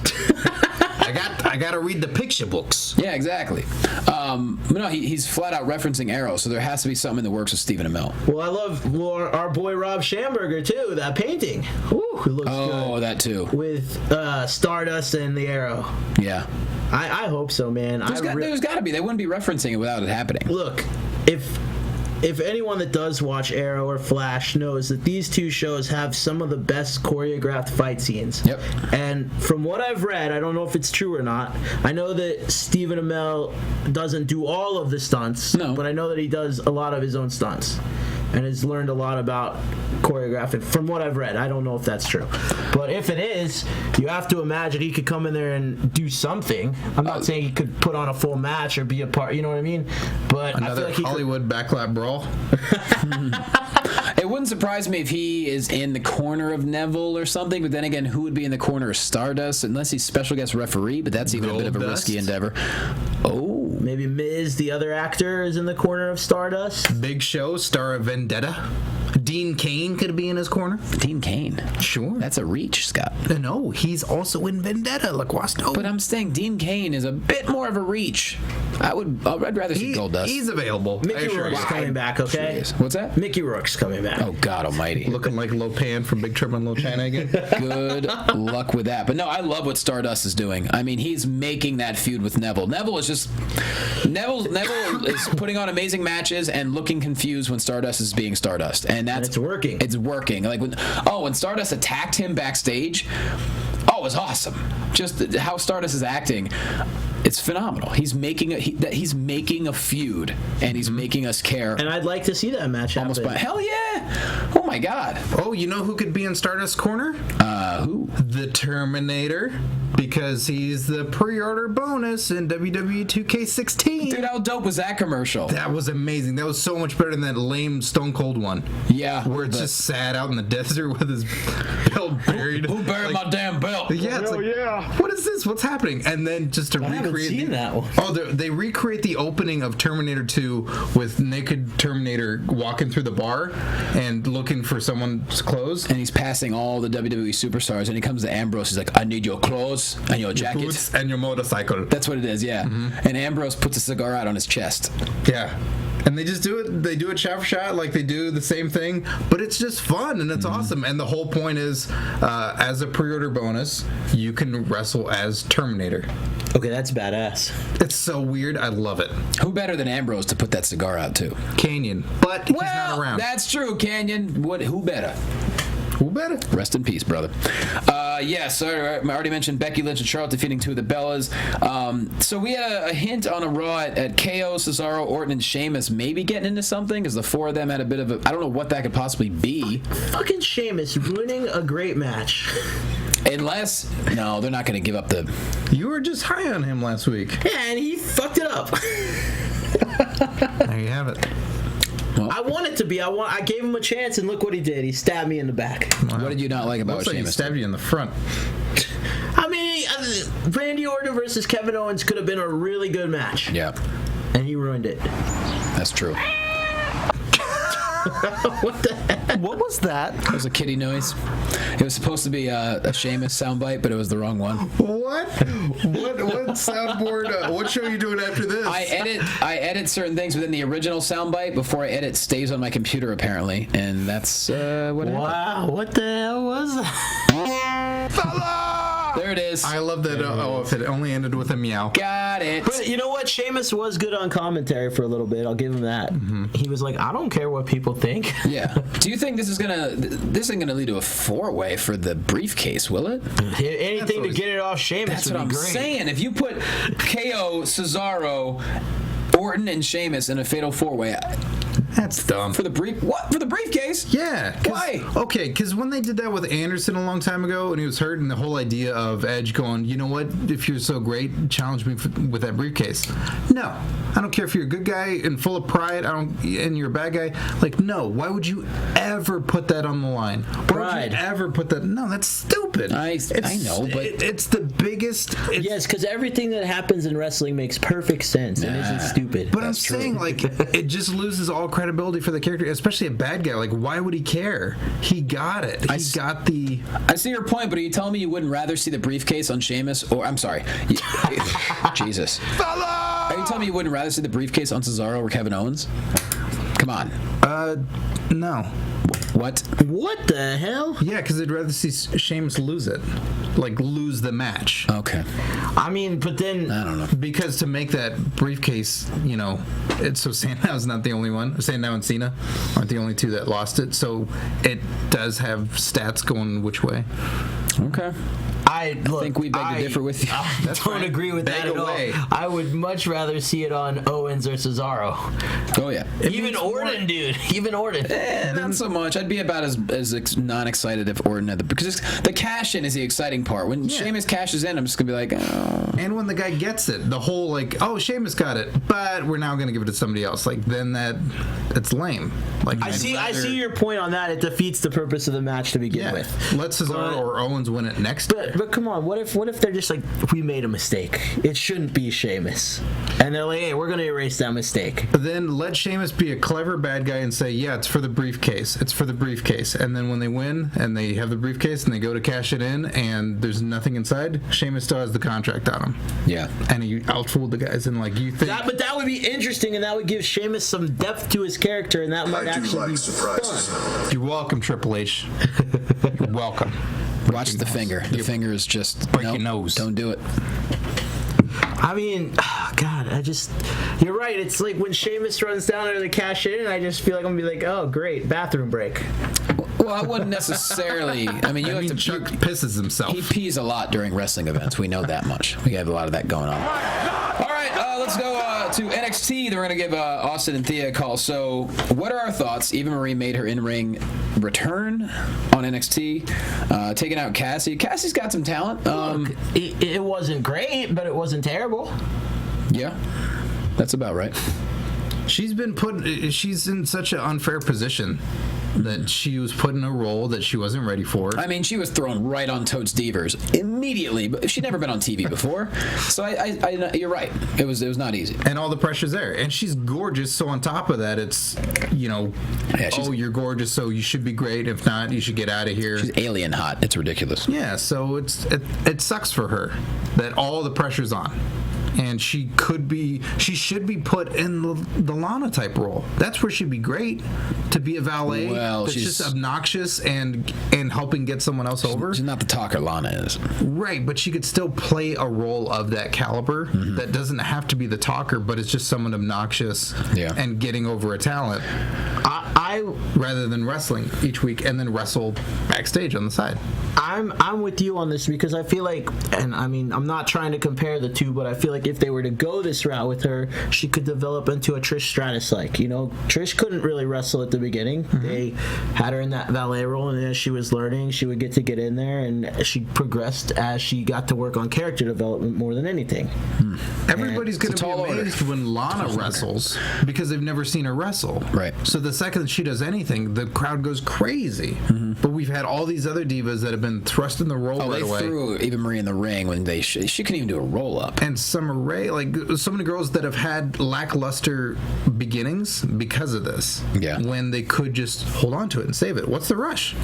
I got to read the picture books. Yeah, exactly. But no, he's flat out referencing Arrow, so there has to be something in the works with Stephen Amell. Well, I love our boy Rob Schamberger, too. That painting. Ooh, it looks good. Oh, that too. With Stardust and the Arrow. Yeah. I hope so, man. There's got to be. They wouldn't be referencing it without it happening. Look, if anyone that does watch Arrow or Flash knows that these two shows have some of the best choreographed fight scenes. Yep. And from what I've read, I don't know if it's true or not, I know that Stephen Amell doesn't do all of the stunts, but I know that he does a lot of his own stunts and has learned a lot about choreographing. From what I've read, I don't know if that's true. But if it is, you have to imagine he could come in there and do something. I'm not saying he could put on a full match or be a part, you know what I mean? But another I feel like Hollywood backlap brawl. It wouldn't surprise me if he is in the corner of Neville or something, but then again, who would be in the corner of Stardust? Unless he's special guest referee, but that's even a bit of a risky endeavor. Oh. Maybe Miz, the other actor, is in the corner of Stardust. Big Show, star of Vendetta. Dean Cain could be in his corner. Dean Cain? Sure. That's a reach, Scott. No, he's also in Vendetta, LaQuasto. But I'm saying Dean Cain is a bit more of a reach. I'd rather see Goldust. He's available. Mickey Rourke's coming back, okay? Sure. What's that? Mickey Rourke's coming back. Oh, God almighty. Looking like Lopan from Big Trouble in Little China again. Good luck with that. But no, I love what Stardust is doing. I mean, he's making that feud with Neville. Neville is putting on amazing matches and looking confused when Stardust is being Stardust. And it's working. It's working. Like when Stardust attacked him backstage, it was awesome. Just how Stardust is acting. It's phenomenal. He's making a feud, and he's making us care. And I'd like to see that match happen. Hell yeah! Oh my God! Oh, you know who could be in Stardust corner? Who? The Terminator, because he's the pre-order bonus in WWE 2K16. Dude, how dope was that commercial? That was amazing. That was so much better than that lame Stone Cold one. Yeah, where it's just sad out in the desert with his belt buried. Who buried my damn belt? Yeah, it's what is this? What's happening? And then just to recreate that one. Oh, they recreate the opening of Terminator 2 with naked Terminator walking through the bar and looking for someone's clothes. And he's passing all the WWE superstars, and he comes to Ambrose. He's like, I need your clothes and your jacket. Boots and your motorcycle. That's what it is, yeah. Mm-hmm. And Ambrose puts a cigar out on his chest. Yeah. And they just do it. They do it shot for shot, like they do the same thing, but it's just fun and it's awesome. And the whole point is, as a pre-order bonus, you can wrestle as Terminator. Okay, that's badass. It's so weird. I love it. Who better than Ambrose to put that cigar out to? Canyon, but he's not around. That's true, Canyon. Who better? Who better? Rest in peace, brother. So I already mentioned Becky Lynch and Charlotte defeating two of the Bellas. So we had a hint on a Raw at KO, Cesaro, Orton, and Sheamus maybe getting into something, because the four of them had a bit of a... I don't know what that could possibly be. Fucking Sheamus ruining a great match. Unless... No, they're not going to give up the... You were just high on him last week. Yeah, and he fucked it up. There you have it. Well, I want it to be. I gave him a chance, and look what he did. He stabbed me in the back. Wow. What did you not like about Looks like Sheamus? He stabbed you in the front. I mean, Randy Orton versus Kevin Owens could have been a really good match. Yeah. And he ruined it. That's true. What the heck? What was that? It was a kitty noise. It was supposed to be a Sheamus soundbite, but it was the wrong one. What soundboard? What show are you doing after this? I edit certain things within the original soundbite before I edit stays on my computer, apparently, and that's what happened. Wow, what the hell was that? Fella! There it is. I love that. If it only ended with a meow. Got it. But you know what? Sheamus was good on commentary for a little bit. I'll give him that. He was like, I don't care what people think. Yeah. Do you think this isn't gonna lead to a 4-way for the briefcase? Will it? Anything to get it off Sheamus That's would what I'm be great. saying. If you put KO, Cesaro, Orton, and Sheamus in a fatal 4-way. That's dumb. For the briefcase? Yeah. Why? Okay, because when they did that with Anderson a long time ago, and he was hurt, and the whole idea of Edge going, you know what? If you're so great, challenge me with that briefcase. No, I don't care if you're a good guy and full of pride. And you're a bad guy. Like, no. Why would you ever put that on the line? Why would you ever put that? No, that's stupid. I know, but it's the biggest. Yes, because everything that happens in wrestling makes perfect sense and isn't stupid. But I'm saying, like, it just loses all credibility for the character, especially a bad guy. Like, why would he care? He got it. I see your point, but are you telling me you wouldn't rather see the briefcase on Sheamus? Or, I'm sorry. Jesus. Are you telling me you wouldn't rather see the briefcase on Cesaro or Kevin Owens? Come on. No. What? What the hell? Yeah, because I'd rather see Sheamus lose it. Like, lose the match. Okay. I mean, but then... I don't know. Because to make that briefcase, so Santow's not the only one. Sandow and Cena aren't the only two that lost it. So it does have stats going which way. Okay. I think we beg to differ with you. I don't agree with that at all. I would much rather see it on Owens or Cesaro. Oh, yeah. Even Orton, dude. Even Orton. Not so much. I'd be about as non-excited if Orton had because the cash-in is the exciting part. When Sheamus cashes in, I'm just going to be like, oh. And when the guy gets it, the whole, like, oh, Sheamus got it, but we're now going to give it to somebody else. Like, then it's lame. Like, I see your point on that. It defeats the purpose of the match to begin with. Let Cesaro or Owens win it next. But come on, what if they're just like, we made a mistake? It shouldn't be Sheamus. And they're like, hey, we're going to erase that mistake. But then let Sheamus be a clever bad guy and say, yeah, it's for the briefcase. It's for the briefcase. And then when they win and they have the briefcase and they go to cash it in and there's nothing inside, Sheamus still has the contract on him. Yeah. And he outfooled the guys and like, you think... But that would be interesting and that would give Sheamus some depth to his character and that might actually be surprises. Fun. You're welcome, Triple H. You're welcome. Watch the finger. The finger is just break your nose. Don't do it. I mean, God, you're right. It's like when Sheamus runs down under the cash in, I just feel like I'm gonna be like, oh, great, bathroom break. Well, I wouldn't necessarily. I mean, Chuck pisses himself. He pees a lot during wrestling events. We know that much. We have a lot of that going on. All right, let's go to NXT. They're going to give Austin and Thea a call. So, what are our thoughts? Eva Marie made her in-ring return on NXT, taking out Cassie. Cassie's got some talent. Look, it wasn't great, but it wasn't terrible. Yeah, that's about right. She's in such an unfair position that she was put in a role that she wasn't ready for. I mean, she was thrown right on Totes Divas immediately, but she'd never been on TV before. So I you're right. It was not easy. And all the pressure's there. And she's gorgeous, so on top of that, it's, you're gorgeous, so you should be great. If not, you should get out of here. She's alien hot. It's ridiculous. Yeah, so it sucks for her that all the pressure's on. And she should be put in the Lana type role. That's where she'd be great, to be a valet. Well, that's just obnoxious and helping get someone else over. She's not the talker Lana is. Right, but she could still play a role of that caliber. Mm-hmm. That doesn't have to be the talker, but it's just someone obnoxious and getting over a talent. Rather than wrestling each week and then wrestle backstage on the side. I'm with you on this because I feel like, and I mean, I'm not trying to compare the two, but I feel like if they were to go this route with her, she could develop into a Trish Stratus-like. Trish couldn't really wrestle at the beginning. Mm-hmm. They had her in that valet role, and as she was learning, she would get in there, and she progressed as she got to work on character development more than anything. Everybody's going to be amazed when Lana wrestles because they've never seen her wrestle. Right. So the second that she does anything, the crowd goes crazy. Mm-hmm. But we've had all these other divas that have been thrust in the role right away. They threw Eva Marie in the ring when she couldn't even do a roll-up. And Summer Rae, like so many girls that have had lackluster beginnings because of this. Yeah. When they could just hold on to it and save it. What's the rush?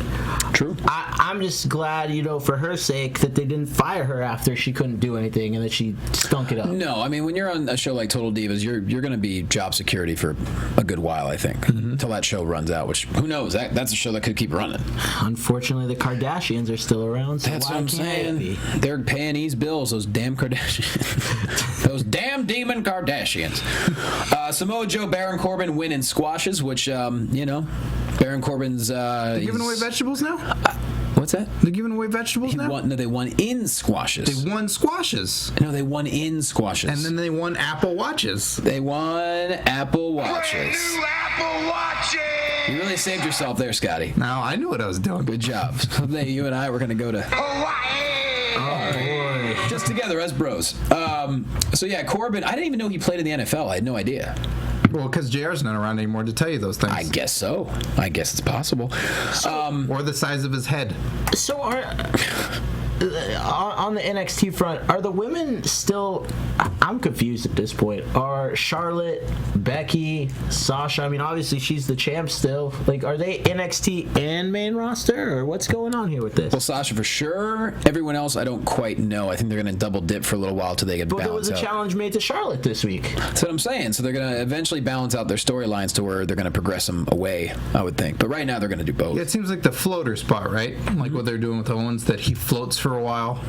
True. I'm just glad, for her sake, that they didn't fire her after she couldn't do anything and that she stunk it up. No, I mean, when you're on a show like Total Divas, you're going to be job security for a good while, I think, until that show runs out, which, who knows? That's a show that could keep running. Unfortunately, the Kardashians are still around, so That's why what I'm can't it saying. be? They're paying these bills, those damn Kardashians. Those damn demon Kardashians. Samoa Joe, Baron Corbin win in squashes, which, Baron Corbin's... They're giving away vegetables now? What's that? They're giving away vegetables now? No, they won in squashes. They won squashes. No, they won in squashes. And then they won Apple Watches. They won Apple Watches. Brand new Apple Watches. You really saved yourself there, Scotty. No, I knew what I was doing. Good job. Someday you and I were going to go to... Hawaii. Just together as bros. Corbin, I didn't even know he played in the NFL. I had no idea. Well, because JR's not around anymore to tell you those things. I guess so. I guess it's possible. Or the size of his head. So on the NXT front, are the women still... I'm confused at this point. Are Charlotte, Becky, Sasha, I mean, obviously she's the champ still. Like, are they NXT and main roster, or what's going on here with this? Well, Sasha for sure. Everyone else, I don't quite know. I think they're going to double dip for a little while till they get But balanced there was a out. challenge made to Charlotte this week. That's what I'm saying. So they're going to eventually balance out their storylines to where they're going to progress them away, I would think. But right now they're going to do both. Yeah, it seems like the floater spot, right? Like what they're doing with Owens, that he floats for a while.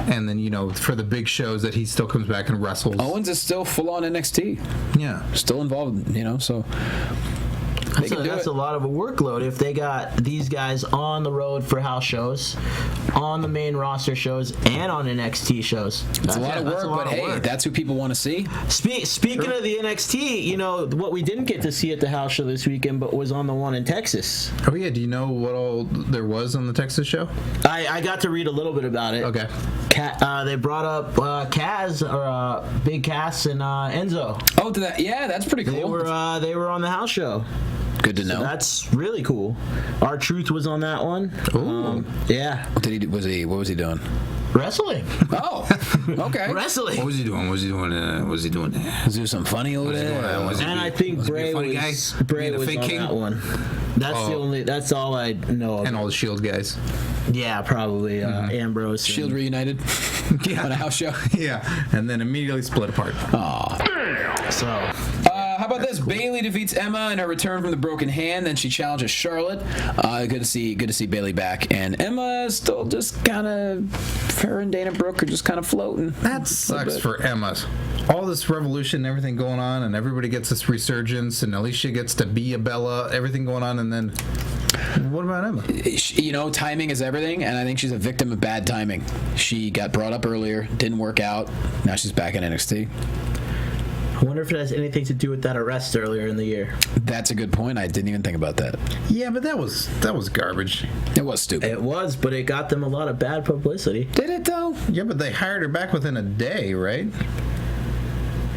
And then, for the big shows that he still comes back and wrestles. Owens is still full on NXT. Yeah. Still involved, so... That's a lot of a workload if they got these guys on the road for house shows, on the main roster shows, and on NXT shows. It's a lot of work, but hey, that's who people want to see. Speaking of the NXT, what we didn't get to see at the house show this weekend, but was on the one in Texas. Oh, yeah. Do you know what all there was on the Texas show? I got to read a little bit about it. Okay. They brought up Kaz, or Big Cass, and Enzo. Oh, that's pretty cool. They were on the house show. Good to know. So that's really cool. R-Truth was on that one. Ooh. Yeah. What was he doing? Wrestling. Oh, okay. Wrestling. What was he doing? Was he doing? Was he something funny over there? And I think Bray was on that one. That's all I know of. And all the Shield guys. Yeah, probably Ambrose. Shield reunited on a house show. Yeah, and then immediately split apart. So, how about this? Bayley defeats Emma in her return from the broken hand. Then she challenges Charlotte. Good to see Bayley back. And Emma is still just kind of, her and Dana Brooke are just kind of floating. That sucks for Emma. All this revolution, everything going on, and everybody gets this resurgence, and Alicia gets to be a Bella, everything going on, and then what about Emma? Timing is everything, and I think she's a victim of bad timing. She got brought up earlier, didn't work out. Now she's back in NXT. I wonder if it has anything to do with that arrest earlier in the year. That's a good point. I didn't even think about that. Yeah, but that was garbage. It was stupid. It was, but it got them a lot of bad publicity. Did it, though? Yeah, but they hired her back within a day, right?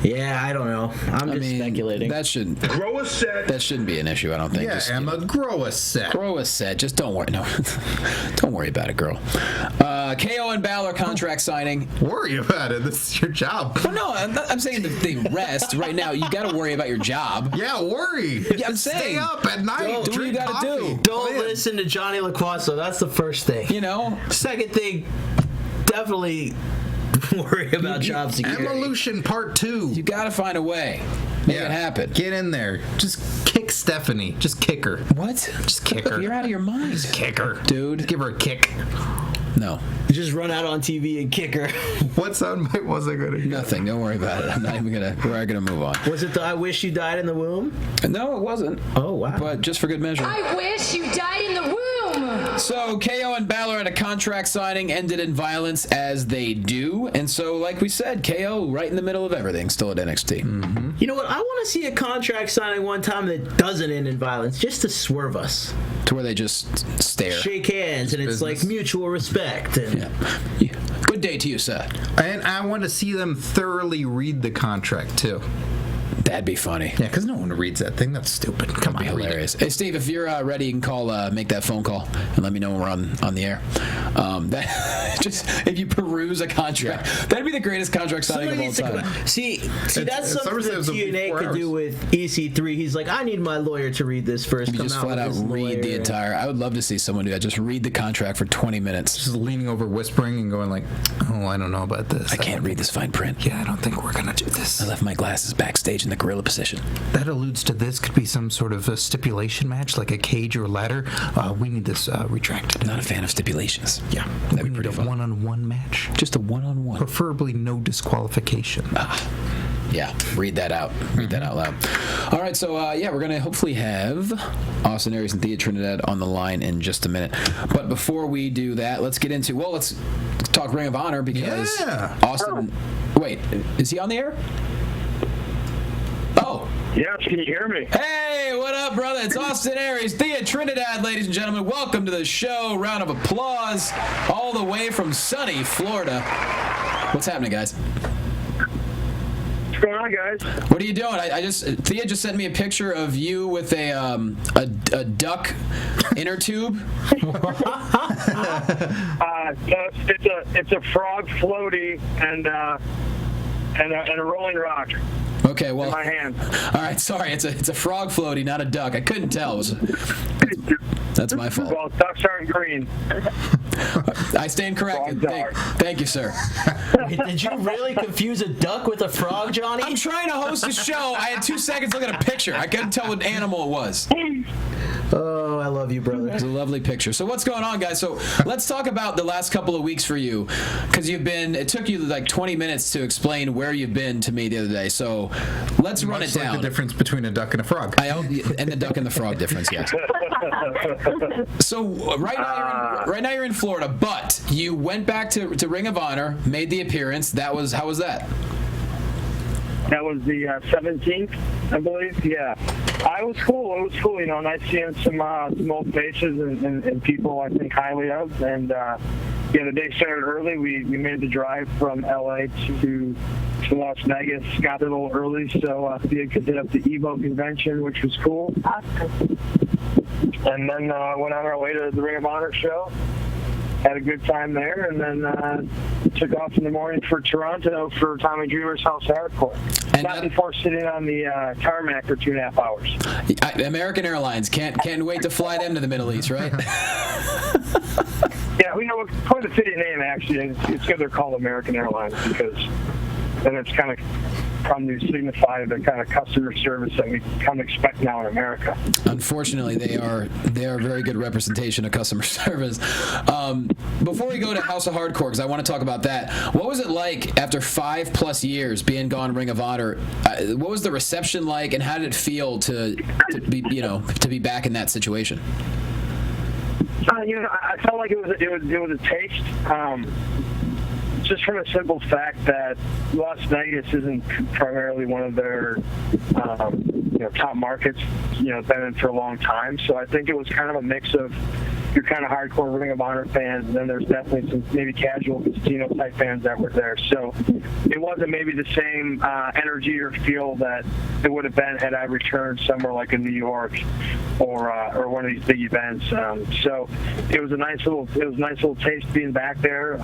Yeah, I don't know. I'm just speculating. That shouldn't be an issue, I don't think. Yeah, just, Emma, grow a set. Grow a set. Just don't worry. No, don't worry about it, girl. KO and Balor contract signing. Worry about it. This is your job. Well, no, I'm saying that they rest right now. You got to worry about your job. Yeah, worry. Yeah, I'm saying. Stay up at night. Do what you got to do. Don't listen to Johnny LaQuaso. That's the first thing. Second thing, definitely worry about job security. Evolution Part 2. You got to find a way. Make it happen. Get in there. Just kick Stephanie. Just kick her. What? Just kick her. You're out of your mind. Just kick her. Dude. Just give her a kick. No. Just run out on TV and kick her. What soundbite was I going to hear? Nothing. Don't worry about it. I'm not even going to. We're going to move on. Was it the I wish you died in the womb? No, it wasn't. Oh, wow. But just for good measure. I wish you died in the womb. So KO and Balor at a contract signing ended in violence, as they do. And so, like we said, KO right in the middle of everything, still at NXT. Mm-hmm. You know what? I want to see a contract signing one time that doesn't end in violence, just to swerve us. To where they just stare. Shake hands, and it's like mutual respect. And Yeah. Good day to you, sir. And I want to see them thoroughly read the contract, too. That'd be funny. Yeah, because no one reads that thing. That's stupid. Come on, Hilarious. Hey, Steve, if you're ready, you can call, make that phone call and let me know when we're on the air. That just if you peruse a contract, that'd be the greatest contract signing of all time. See, that's something that SummerSlam's a TNA 4 could do hours. with EC3. He's like, I need my lawyer to read this first. You Come just out flat with out his read lawyer the entire. I would love to see someone do that. Just read the contract for 20 minutes. Just leaning over, whispering, and going like, "Oh, I don't know about this. I can't read this fine print. Yeah, I don't think we're gonna do this." I left my glasses backstage in the gorilla position. That alludes to this could be some sort of a stipulation match, like a cage or ladder. We need this retracted. Not a fan of stipulations. Yeah, That'd we be need pretty a fun. one-on-one match, Just a one-on-one. preferably no disqualification. Yeah, read that out. Read that out loud. All right, so we're going to hopefully have Austin Aries and Thea Trinidad on the line in just a minute. But before we do that, let's get into, let's talk Ring of Honor because Yeah. Austin, wait, is he on the air? Oh. Yes, can you hear me? Hey, what up, brother? It's Austin Aries, Thea Trinidad, ladies and gentlemen. Welcome to the show. Round of applause all the way from sunny Florida. What's happening, guys? What's going on, guys? What are you doing? Thea just sent me a picture of you with a duck inner tube. It's a frog floaty and a rolling rock Okay, well, in my hand. all right. Sorry, it's a frog floaty, not a duck. I couldn't tell. That's my fault. Well, ducks aren't green. I stand corrected. Frogs are. Thank you, sir. Wait, did you really confuse a duck with a frog, Johnny? I'm trying to host a show. I had 2 seconds looking at a picture. I couldn't tell what animal it was. Oh, I love you, brother. It's a lovely picture. So what's going on, guys? So let's talk about the last couple of weeks for you, because it took you like 20 minutes to explain where you've been to me the other day. So let's run it Much like down. the difference between a duck and a frog. And the duck and the frog difference, yes. So right now you're in Florida, but you went back to Ring of Honor, made the appearance. How was that? That was the 17th, I believe. Yeah, it was cool. It was cool. Nice seeing some old faces and people I think highly of. And the day started early. We made the drive from LA to Las Vegas. Got there a little early, so Thea could hit up the Evo convention, which was cool. And then went on our way to the Ring of Honor show. Had a good time there, and then took off in the morning for Toronto for Tommy Dreamer's House of Hardcore. And Not before sitting on the tarmac for 2.5 hours. American Airlines can't wait to fly them to the Middle East, right? Yeah, quite a fitting name, actually. It's good they're called American Airlines because then it's kind of come to signify the kind of customer service that we come to expect now in America. Unfortunately, they are a very good representation of customer service. Before we go to House of Hardcore, because I want to talk about that, what was it like after 5+ years being gone Ring of Honor? What was the reception like, and how did it feel to be back in that situation? I felt like it was a taste. Just from a simple fact that Las Vegas isn't primarily one of their top markets, been in for a long time. So I think it was kind of a mix of your kind of hardcore Ring of Honor fans, and then there's definitely some maybe casual casino type fans that were there. So it wasn't maybe the same energy or feel that it would have been had I returned somewhere like in New York or one of these big events. So it was a nice little taste being back there.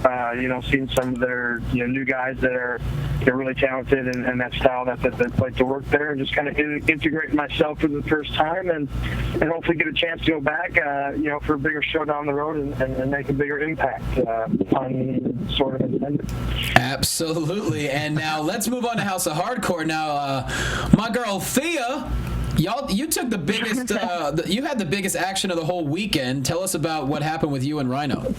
Seeing some of their new guys that are really talented and that style that like to work there, and just kind of integrate myself for the first time, and hopefully get a chance to go back for a bigger show down the road and make a bigger impact on sort of intended. Absolutely. And now let's move on to House of Hardcore. Now, my girl Thea, you took the biggest, you had the biggest action of the whole weekend. Tell us about what happened with you and Rhino.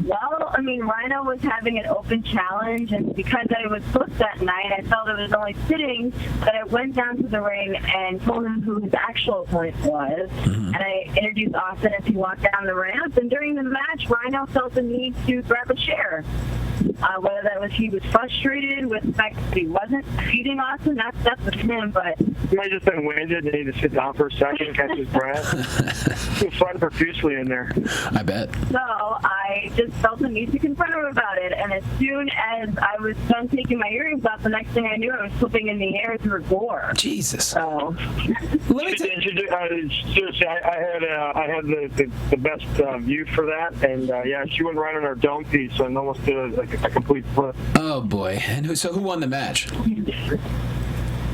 Well, Rhino was having an open challenge, and because I was booked that night, I felt it was only fitting that I went down to the ring and told him who his actual opponent was, and I introduced Austin as he walked down the ramp, and during the match, Rhino felt the need to grab a chair. Whether that was he was frustrated with the fact that he wasn't feeding Austin, that's with him, but... He might have just been winded and need to sit down for a second, catch his breath. He was sweating profusely in there. I bet. So I just felt the need to confront him about it, and as soon as I was done taking my earrings off, the next thing I knew, I was flipping in the air through a door. Jesus. So... Seriously, I had the best view for that, and yeah, she went right on her dome piece and almost did a complete flip. Oh boy! And who won the match?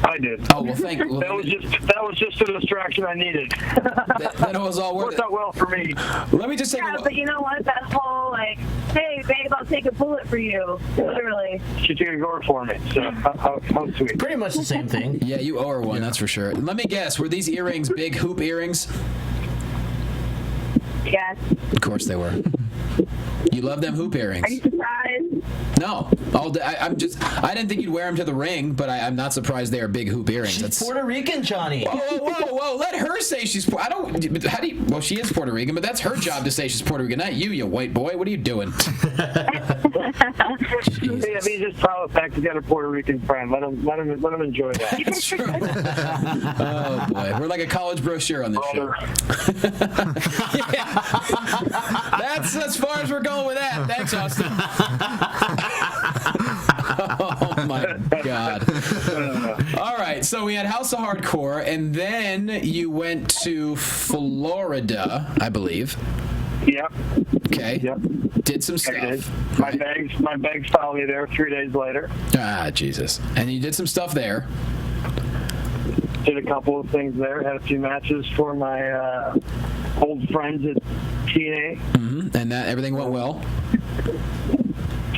I did. Oh well, that was just a distraction I needed. That was all worth it. Worked out well for me. Let me just say. Yeah, but you know what? That whole hey babe, I'll take a bullet for you. Literally. She took a gore for me. So how sweet. Pretty much the same thing. Yeah, you owe her one. That's for sure. Let me guess. Were these earrings big hoop earrings? Yes. Of course they were. You love them hoop earrings. Are you surprised? No, I didn't think you'd wear them to the ring, but I'm not surprised they are big hoop earrings. She's Puerto Rican, Johnny. Whoa! Let her say she's. Well, she is Puerto Rican, but that's her job to say she's Puerto Rican, not you white boy. What are you doing? Yeah, he's just proud of the fact he's got a Puerto Rican friend. Let him enjoy that. That's true. Oh boy, we're like a college brochure on this show. Yeah. That's as far as we're going with that. Thanks, Austin. Oh my God. All right, so we had House of Hardcore, and then you went to Florida, I believe. Yep. Okay. Yep. Did some stuff. I did. My bags followed me there 3 days later. Ah, Jesus. And you did some stuff there. Did a couple of things there. Had a few matches for my old friends at TNA. Mm-hmm. And that everything went well.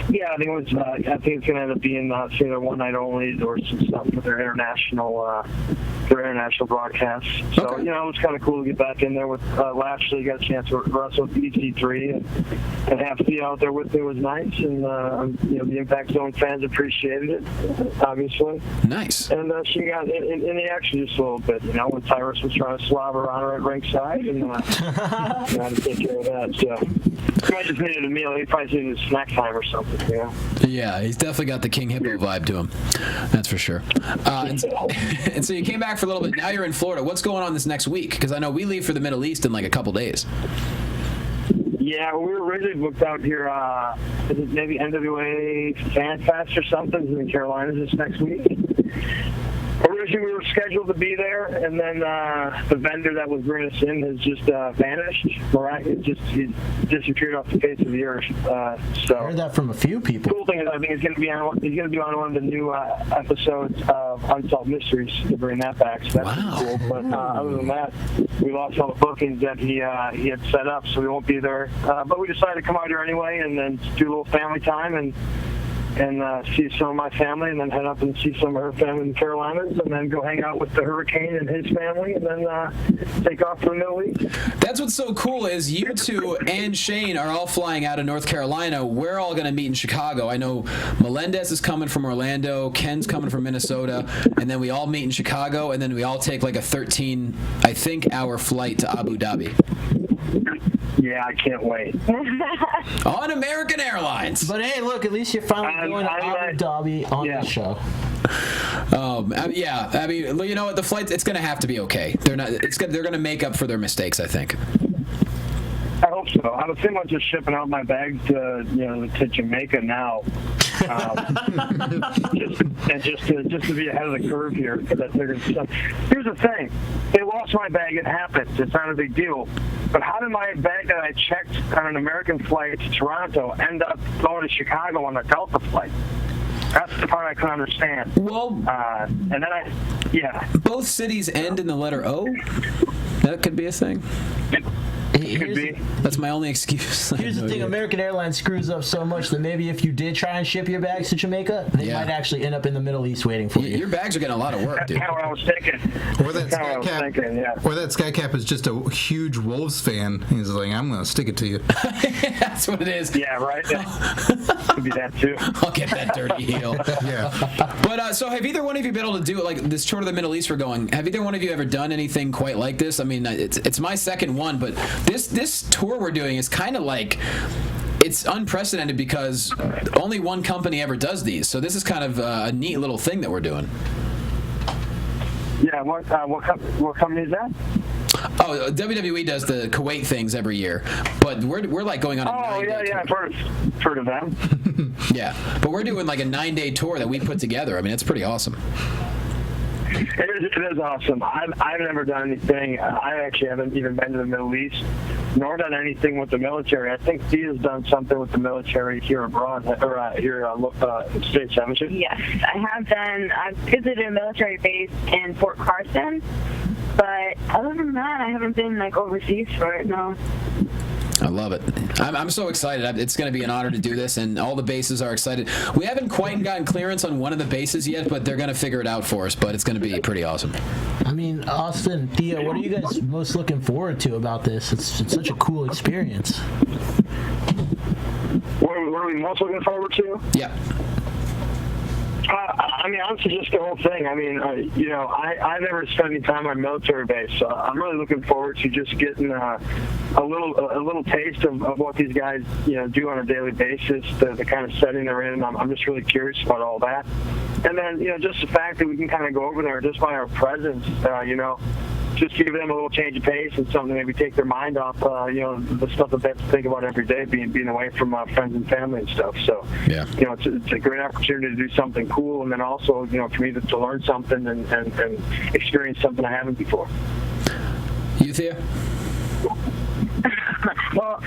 Yeah, I think it was. I think it's going to end up being either one night only or some stuff for their international broadcasts. So Okay. it was kind of cool to get back in there with Lashley. Got a chance to wrestle with EC3 and have Thea out there with me was nice. And the Impact Zone fans appreciated it, obviously. Nice. And she got in the action just a little bit. When Tyrus was trying to slobber on her at ringside, and I had to take care of that. So I just needed a meal. He probably needed a snack time or something. Yeah, he's definitely got the King Hippo vibe to him. That's for sure. And so you came back for a little bit. Now you're in Florida. What's going on this next week? Because I know we leave for the Middle East in like a couple days. Yeah, we were originally booked out here, maybe NWA Fan Fest or something in the Carolinas this next week. Originally, we were scheduled to be there, and then the vendor that was bringing us in has just vanished. He disappeared off the face of the earth. I heard that from a few people. The cool thing is, I think he's going to be on one of the new episodes of Unsolved Mysteries to bring that back. So that's cool. But other than that, we lost all the bookings that he had set up, so we won't be there. But we decided to come out here anyway, and then do a little family time and see some of my family, and then head up and see some of her family in the Carolinas, and then go hang out with the Hurricane and his family, and then take off for the Middle East. That's what's so cool is you two and Shane are all flying out of North Carolina. We're all going to meet in Chicago. I know Melendez is coming from Orlando, Ken's coming from Minnesota, and then we all meet in Chicago, and then we all take like a 13-hour flight to Abu Dhabi. Yeah, I can't wait. On American Airlines. But hey, look, at least you're finally going to Abu Dhabi on the show. Yeah. I mean, you know what? The flight, it's going to have to be okay. They're going to make up for their mistakes, I think. I hope so. I was thinking about just shipping out my bags to Jamaica now, just to be ahead of the curve here. Here's the thing: they lost my bag. It happens. It's not a big deal. But how did my bag that I checked on an American flight to Toronto end up going to Chicago on a Delta flight? That's the part I couldn't understand. Well, and then both cities end in the letter O. That could be a thing. That's my only excuse. Here's the thing: American Airlines screws up so much that maybe if you did try and ship your bags to Jamaica, they might actually end up in the Middle East waiting for you. Your bags are getting a lot of work, dude. That's kind of what I was thinking. Or that Skycap is just a huge Wolves fan. He's like, I'm going to stick it to you. That's what it is. Yeah, right. Could be that too. I'll get that dirty heel. Yeah. But so have either one of you been able to do like this tour to the Middle East we're going? Have either one of you ever done anything quite like this? I mean, it's my second one, but this tour we're doing is kind of like it's unprecedented because only one company ever does these. So this is kind of a neat little thing that we're doing. Yeah, what company is that? Oh, WWE does the Kuwait things every year, but we're like going on a 9-day tour. I've heard of them. Yeah, but we're doing like a 9-day tour that we put together. I mean, it's pretty awesome. It is awesome. I've never done anything. I actually haven't even been to the Middle East, nor done anything with the military. I think Thea's done something with the military here abroad, or here in States, haven't you? Yes, I have done. I've visited a military base in Fort Carson, but other than that, I haven't been like overseas for it. No. I love it. I'm so excited. It's going to be an honor to do this, and all the bases are excited. We haven't quite gotten clearance on one of the bases yet, but they're going to figure it out for us, but it's going to be pretty awesome. I mean, Austin, Thea, what are you guys most looking forward to about this? It's such a cool experience. What are we most looking forward to? Yeah. I mean, honestly, just the whole thing. I mean, I never spent any time on military base, so I'm really looking forward to just getting a little taste of what these guys, do on a daily basis, the kind of setting they're in. I'm just really curious about all that. And then, just the fact that we can kind of go over there just by our presence, just give them a little change of pace and something to maybe take their mind off, the stuff that they have to think about every day, being away from friends and family and stuff. So, yeah. It's a great opportunity to do something cool, and then also, for me to learn something and experience something I haven't before. You, Thea? Well,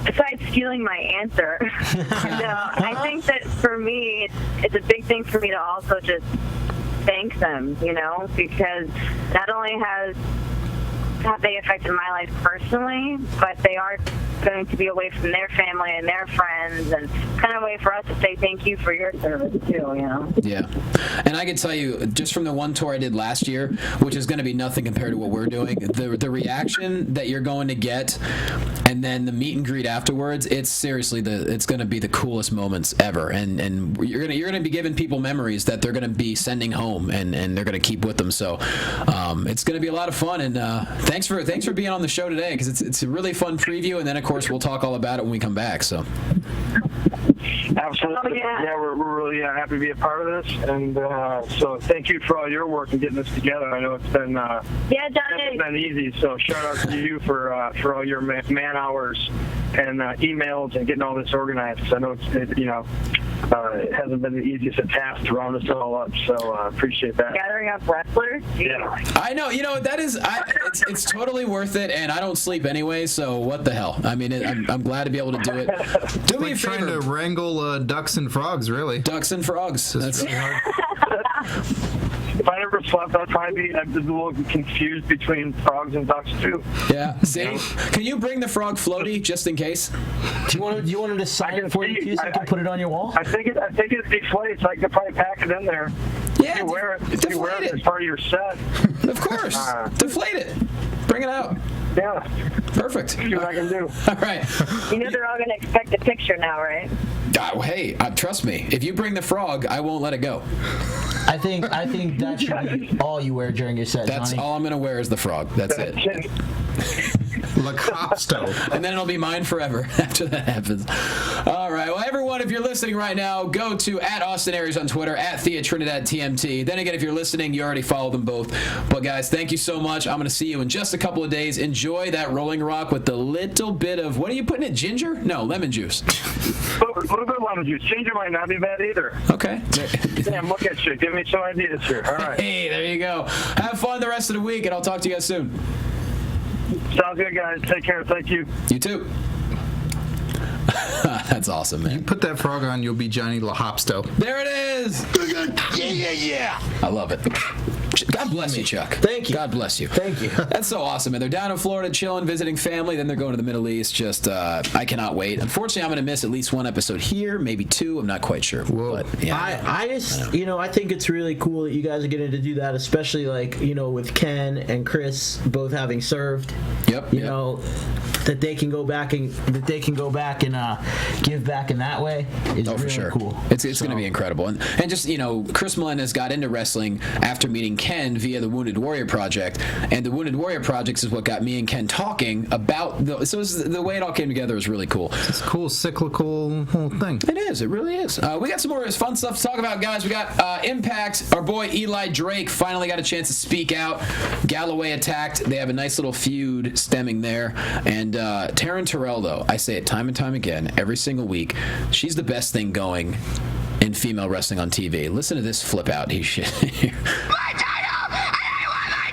besides stealing my answer, I think that for me, it's a big thing for me to also just thank them, because not only have they affected my life personally, but they are going to be away from their family and their friends, and kind of a way for us to say thank you for your service too, Yeah. And I can tell you, just from the one tour I did last year, which is going to be nothing compared to what we're doing, the reaction that you're going to get, and then the meet and greet afterwards, it's seriously it's going to be the coolest moments ever, and you're going to be giving people memories that they're going to be sending home, and they're going to keep with them. So it's going to be a lot of fun, and thanks for being on the show today, because it's a really fun preview, and then of course we'll talk all about it when we come back. So absolutely. Yeah, we're really happy to be a part of this, and so thank you for all your work in getting this together. I know it's been it's been easy, so shout out to you for all your man hours and emails and getting all this organized, because I know it hasn't been the easiest of tasks to round us all up, so appreciate that. Gathering up wrestlers? Yeah. I know, that is, it's totally worth it, and I don't sleep anyway, so what the hell? I mean, I'm glad to be able to do it. Do me a favor. Trying to wrangle ducks and frogs, really. Ducks and frogs. That's really hard. If I never slept, I'd probably be a little confused between frogs and ducks too. Yeah. See, can you bring the frog floaty just in case? Do you want him to sign it for you too, so you can put it on your wall? I think it deflates. I could probably pack it in there. Yeah. You wear it as part of your set. Of course. Deflate it. Bring it out. Yeah. Perfect. See what I can do. All right. They're all going to expect a picture now, right? Hey, trust me. If you bring the frog, I won't let it go. I think that should be all you wear during your set. That's Johnny. all I'm going to wear is the frog. That's it. Lacopsto. And then it'll be mine forever after that happens. All right. Well, everyone, if you're listening right now, go to @Austin Aries on Twitter, @Thea Trinidad TMT. Then again, if you're listening, you already follow them both. But guys, thank you so much. I'm going to see you in just a couple of days. Enjoy that Rolling Rock with the little bit of, what are you putting in, ginger? No, lemon juice. A little bit of lemon juice. Ginger might not be bad either. Okay. Damn, look at you. Give me some ideas here. All right. Hey, there you go. Have fun the rest of the week, and I'll talk to you guys soon. Sounds good, guys. Take care. Thank you. You too. That's awesome, man. You put that frog on, you'll be Johnny LaHopsto. There it is. Yeah. I love it. God bless you, Chuck. Thank you. God bless you. Thank you. That's so awesome, man. They're down in Florida chilling, visiting family. Then they're going to the Middle East. Just, I cannot wait. Unfortunately, I'm going to miss at least one episode here, maybe two. I'm not quite sure. Whoa. But, yeah, I just, I think it's really cool that you guys are getting to do that, especially with Ken and Chris both having served. Yep. That they can go back and give back in that way is really for sure. cool. It's going to be incredible. And just, Chris Melendez got into wrestling after meeting Ken via the Wounded Warrior Project, and the Wounded Warrior Project is what got me and Ken talking about the way it all came together was really cool. It's a cool cyclical whole thing. It is. It really is. We got some more fun stuff to talk about, guys. We got Impact. Our boy Eli Drake finally got a chance to speak out. Galloway attacked. They have a nice little feud stemming there. And Taryn Terrell, though, I say it time and time again, every single week, she's the best thing going in female wrestling on TV. Listen to this flip out. He's shit. My title! I want my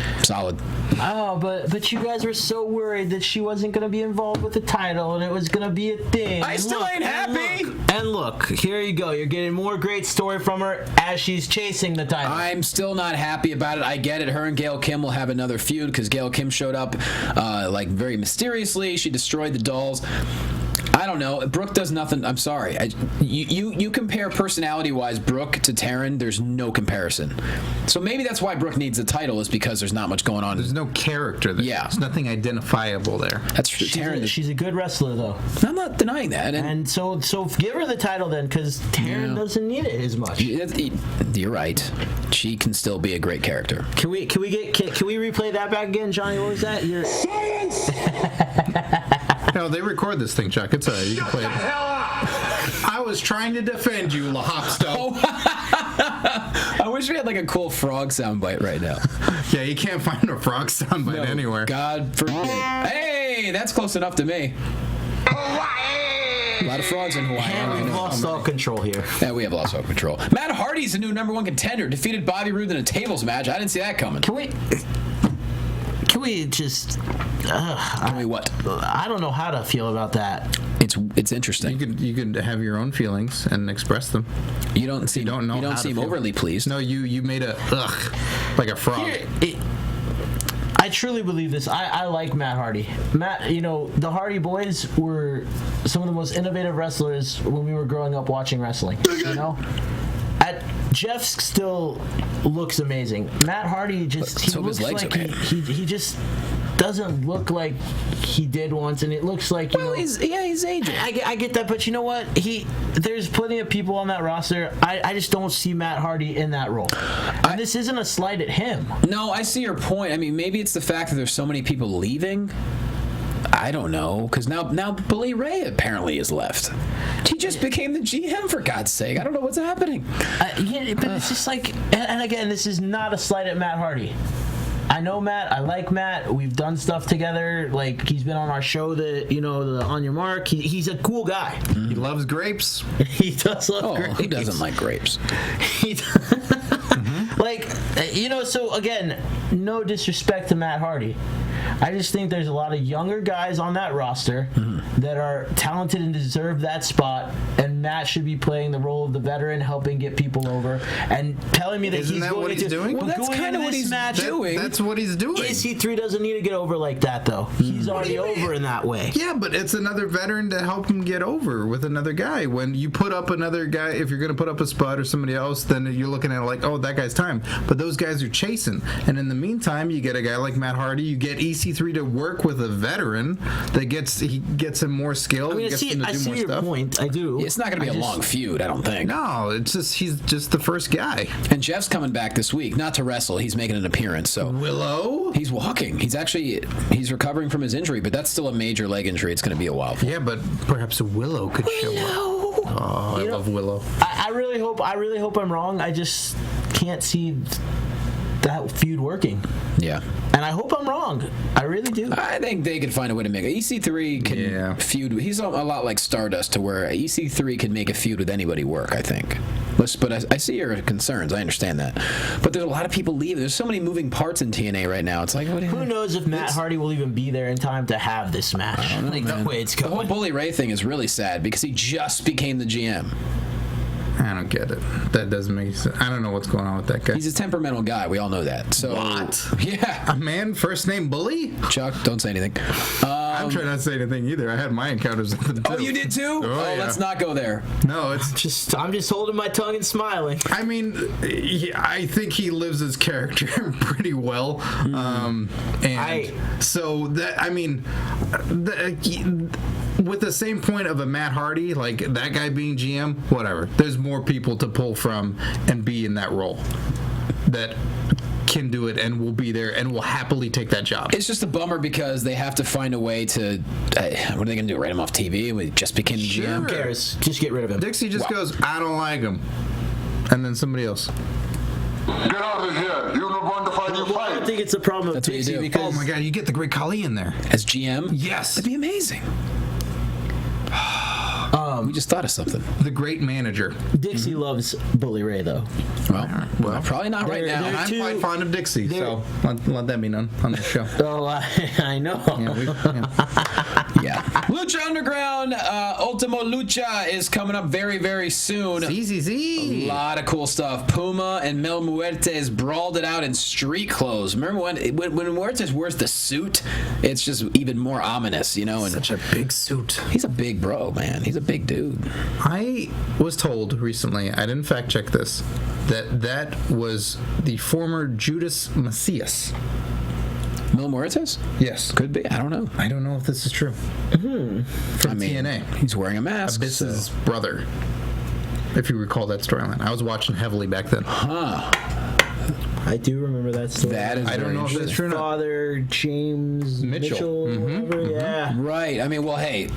title! Solid. Oh, but you guys were so worried that she wasn't going to be involved with the title and it was going to be a thing. I still ain't happy. And look, here you go. You're getting more great story from her as she's chasing the title. I'm still not happy about it. I get it. Her and Gail Kim will have another feud because Gail Kim showed up like very mysteriously. She destroyed the dolls. I don't know. Brooke does nothing. I'm sorry. You compare personality-wise Brooke to Taryn, there's no comparison. So maybe that's why Brooke needs the title, is because there's not much going on. There's no character there. Yeah. There's nothing identifiable there. That's true. She's a good wrestler, though. I'm not denying that. And so give her the title then, because Taryn doesn't need it as much. You're right. She can still be a great character. Can we replay that back again, Johnny? What was that? No, they record this thing, Chuck. It's all right. You can play it. I was trying to defend you, La Hopstone. I wish we had like a cool frog soundbite right now. Yeah, you can't find a frog soundbite anywhere. God forbid. Hey, that's close enough to me. A lot of frogs in Hawaii. And we've lost all control here. Yeah, we have lost all control. Matt Hardy's the new #1 contender. Defeated Bobby Roode in a tables match. I didn't see that coming. Can we just... what? I don't know how to feel about that. It's interesting. You can have your own feelings and express them. You don't seem feel. overly pleased. No, you made a like a frog. I truly believe this. I like Matt Hardy. The Hardy Boys were some of the most innovative wrestlers when we were growing up watching wrestling. Jeff still looks amazing. Matt Hardy he looks like he just doesn't look like he did once, and it looks like he's aging. I get that, but you know what? There's plenty of people on that roster. I just don't see Matt Hardy in that role. And this isn't a slight at him. No, I see your point. I mean, maybe it's the fact that there's so many people leaving. I don't know, because now Bully Ray apparently is left. He just became the GM, for God's sake. I don't know what's happening. But it's just like, and again, this is not a slight at Matt Hardy. I know Matt. I like Matt. We've done stuff together. Like, he's been on our show, the On Your Mark. He's a cool guy. He loves grapes. He does love grapes. Who doesn't like grapes? He does. So again, no disrespect to Matt Hardy. I just think there's a lot of younger guys on that roster that are talented and deserve that spot, and Matt should be playing the role of the veteran, helping get people over, and telling me that Isn't he's that going what he's to, doing? Well, that's kind of what he's doing. That's what he's doing. EC3 doesn't need to get over like that, though. He's already over in that way. Yeah, but it's another veteran to help him get over with another guy. When you put up another guy, if you're going to put up a spot or somebody else, then you're looking at it like, oh, that guy's time. But those guys are chasing. And in the meantime, you get a guy like Matt Hardy, you get EC3 to work with a veteran that gets him more skill. I see your point. I do. It's not going to be a long feud, I don't think. No, he's just the first guy. And Jeff's coming back this week, not to wrestle. He's making an appearance. So Willow? He's walking. He's recovering from his injury, but that's still a major leg injury. It's going to be a while. Yeah, but perhaps Willow could show up. Oh, I love Willow. I really hope I'm wrong. I just can't see that feud working. Yeah. And I hope I'm wrong. I really do. I think they could find a way to make it. EC3 can feud. He's a lot like Stardust, to where EC3 can make a feud with anybody work, I think. But I see your concerns. I understand that. But there's a lot of people leaving. There's so many moving parts in TNA right now. It's like, who knows if Matt Hardy will even be there in time to have this match? I don't know, the way it's going. The whole Bully Ray thing is really sad because he just became the GM. I don't get it. That doesn't make sense. I don't know what's going on with that guy. He's a temperamental guy. We all know that. So what? Yeah. A man, first name Bully? Chuck, don't say anything. I'm trying not to say anything either. I had my encounters with them too. Oh, you did too? Oh, yeah. Let's not go there. No, I'm just holding my tongue and smiling. I mean, I think he lives his character pretty well. So that, I mean, with the same point of a Matt Hardy, like that guy being GM, whatever. There's more people to pull from and be in that role that can do it and will be there and will happily take that job. It's just a bummer because they have to find a way to. What are they going to do? Write him off TV? We just became the GM. Who cares? Just get rid of him. Dixie just goes, I don't like him, and then somebody else. Get out of here. You're not going to fight your I fight. don't think it's a problem with That's what you Dixie do. because Oh my God, you get the Great Khali in there. As GM? Yes. That'd be amazing. We just thought of something. The Great Manager. Dixie loves Bully Ray though. Well, probably not right now. they're I'm too- quite fond of Dixie, so let that be known on the show. Oh, I know. Yeah. Lucha Underground, Ultimo Lucha is coming up very, very soon. A lot of cool stuff. Puma and Mil Muertes brawled it out in street clothes. Remember when Muertes wears the suit? It's just even more ominous, you know? And Such a big suit. he's a big bro, man. He's a big dude. I was told recently, I didn't fact check this, that was the former Judas Macias. Mil Muertes? Yes. Could be. I don't know. I don't know if this is true. From TNA. He's wearing a mask. Abyss's brother. If you recall that storyline. I was watching heavily back then. I do remember that story. That is I don't know if that's true or not. Father James Mitchell. whatever, yeah. Right. I mean, well, hey,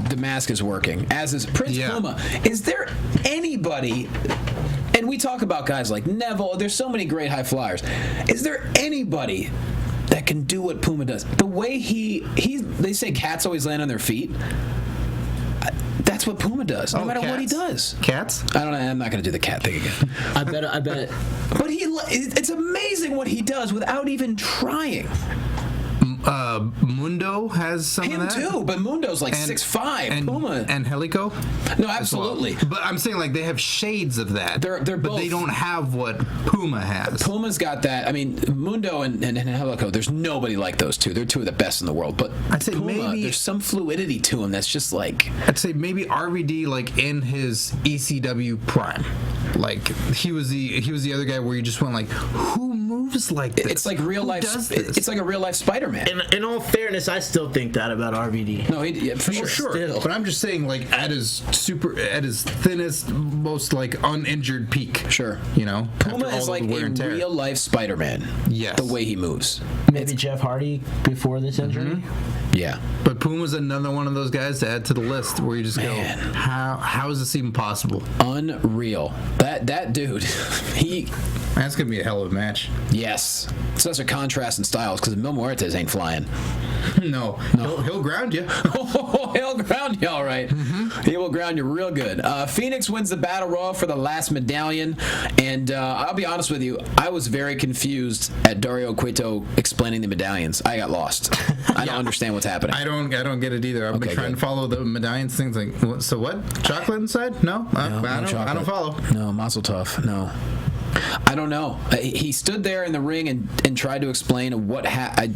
the mask is working, as is Prince Puma. Is there anybody, and we talk about guys like Neville, there's so many great high flyers. Is there anybody that can do what Puma does? The way they say cats always land on their feet. That's what Puma does, no matter what he does. Cats? I don't know. I'm not going to do the cat thing again. I bet. But it's amazing what he does without even trying. Mundo has some Him of that. too, but Mundo's like 6'5". And Puma. and Helico. No, absolutely. Well. But I'm saying like they have shades of that. They're but both. they don't have what Puma has. Puma's got that. I mean, Mundo and Helico, there's nobody like those two. They're two of the best in the world. But I'd say Puma, maybe there's some fluidity to him that's just like. I'd say maybe RVD like in his ECW prime. Like he was the other guy where you just went like, who moves like this? It's like real life. Does this? It's like a real life Spider-Man. In all fairness, I still think that about RVD. No, for sure. Still. But I'm just saying, like at his thinnest, most like uninjured peak. Sure. You know, Puma after all is the like wear a and tear. real life Spider-Man. Yes. The way he moves. Maybe Jeff Hardy before this injury. Yeah. But Puma's another one of those guys to add to the list where you just go, how is this even possible? Unreal. That dude, That's gonna be a hell of a match. Yes. Such a contrast in styles because Mil Muertes ain't flying. No. He'll ground you. He'll ground you all right. He will ground you real good. Phoenix wins the Battle Royal for the last medallion. And I'll be honest with you, I was very confused at Dario Cueto explaining the medallions. I got lost. I don't understand what's happening. I don't get it either. I've been trying to follow the medallions things. Like, so what? Chocolate inside? No, I don't follow. No, Mazel Tov. No. I don't know. He stood there in the ring and tried to explain what I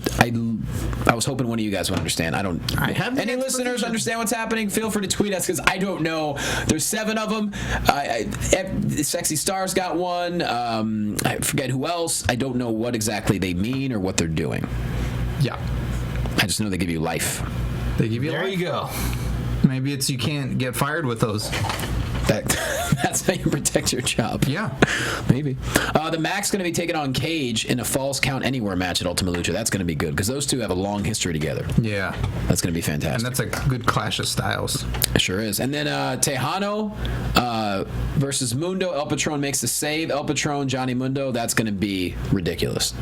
was hoping one of you guys would understand. Any listeners understand what's happening? Feel free to tweet us because I don't know. There's 7 of them. Sexy Stars got one. I forget who else. I don't know what exactly they mean or what they're doing. Yeah. I just know they give you life. They give you There life. you go. Maybe it's you can't get fired with those. That's how you protect your job. Yeah. Maybe. The Mac's going to be taking on Cage in a Falls Count Anywhere match at Ultima Lucha. That's going to be good because those two have a long history together. Yeah. That's going to be fantastic. And that's a good clash of styles. It sure is. And then Tejano versus Mundo. El Patron makes the save. El Patron, Johnny Mundo. That's going to be ridiculous.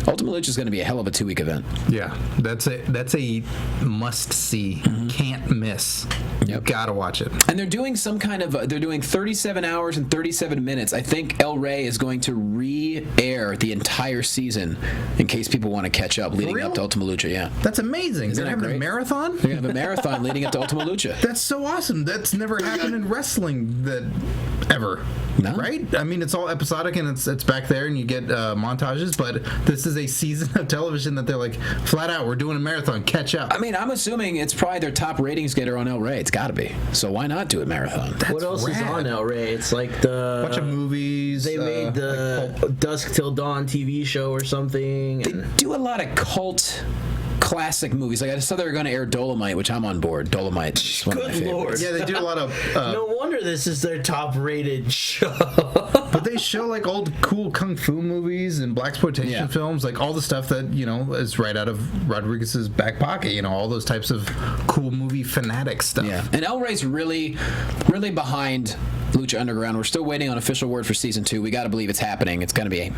Ultima Lucha is going to be a hell of a 2-week event. Yeah, that's a must see. Can't miss. Yep. Gotta watch it. And they're doing some kind of they're doing 37 hours and 37 minutes. I think El Rey is going to re-air the entire season in case people want to catch up leading up to Ultima Lucha. Yeah, that's amazing. Isn't They're that having great? a marathon. They're gonna have a marathon leading up to Ultima Lucha. That's so awesome. That's never happened in wrestling ever. No. Right? I mean, it's all episodic and it's back there and you get montages, but this is is a season of television that they're like, flat out, we're doing a marathon, catch up. I mean, I'm assuming it's probably their top ratings getter on El Rey. It's got to be. So why not do a marathon? What else is on El Rey? It's like the bunch of movies. They made the Dusk Till Dawn TV show or something. They do a lot of cult classic movies. Like I saw they were going to air Dolomite, which I'm on board. Dolomite is one of my favorites. Yeah, they do a lot of... no wonder this is their top-rated show. But they show like old cool kung fu movies and blaxploitation films, like all the stuff that, you know, is right out of Rodriguez's back pocket, you know, all those types of cool movie fanatic stuff. Yeah. And El Rey's really behind Lucha Underground. We're still waiting on official word for season 2. We got to believe it's happening. It's going to be...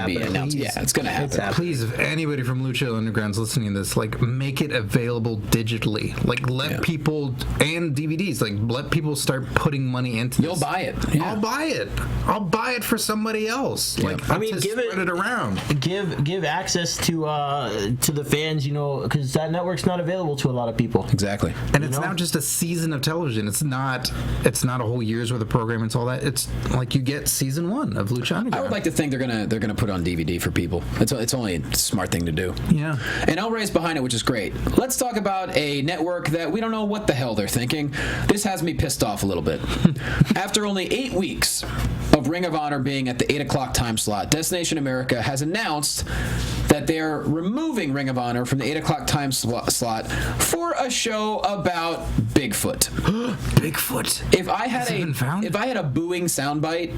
be announced. Please. Yeah, it's going to happen. Please, if anybody from Lucha Underground's listening to this, like, make it available digitally. Like, let people, and DVDs, like, let people start putting money into this. You'll buy it. Yeah. I'll buy it. I'll buy it for somebody else. Yeah. Like, I mean, give it around. Give access to the fans, you know, because that network's not available to a lot of people. Exactly. And it's now just a season of television. It's not a whole year's worth of programming. It's all that. It's like you get season 1 of Lucha Underground. I would like to think they're gonna put it on DVD for people. It's only a smart thing to do. Yeah. And El Rey's behind it, which is great. Let's talk about a network that we don't know what the hell they're thinking. This has me pissed off a little bit. After only 8 weeks of Ring of Honor being at the 8 o'clock time slot, Destination America has announced that they're removing Ring of Honor from the 8 o'clock time slot for a show about Bigfoot. Bigfoot. If I had a booing soundbite,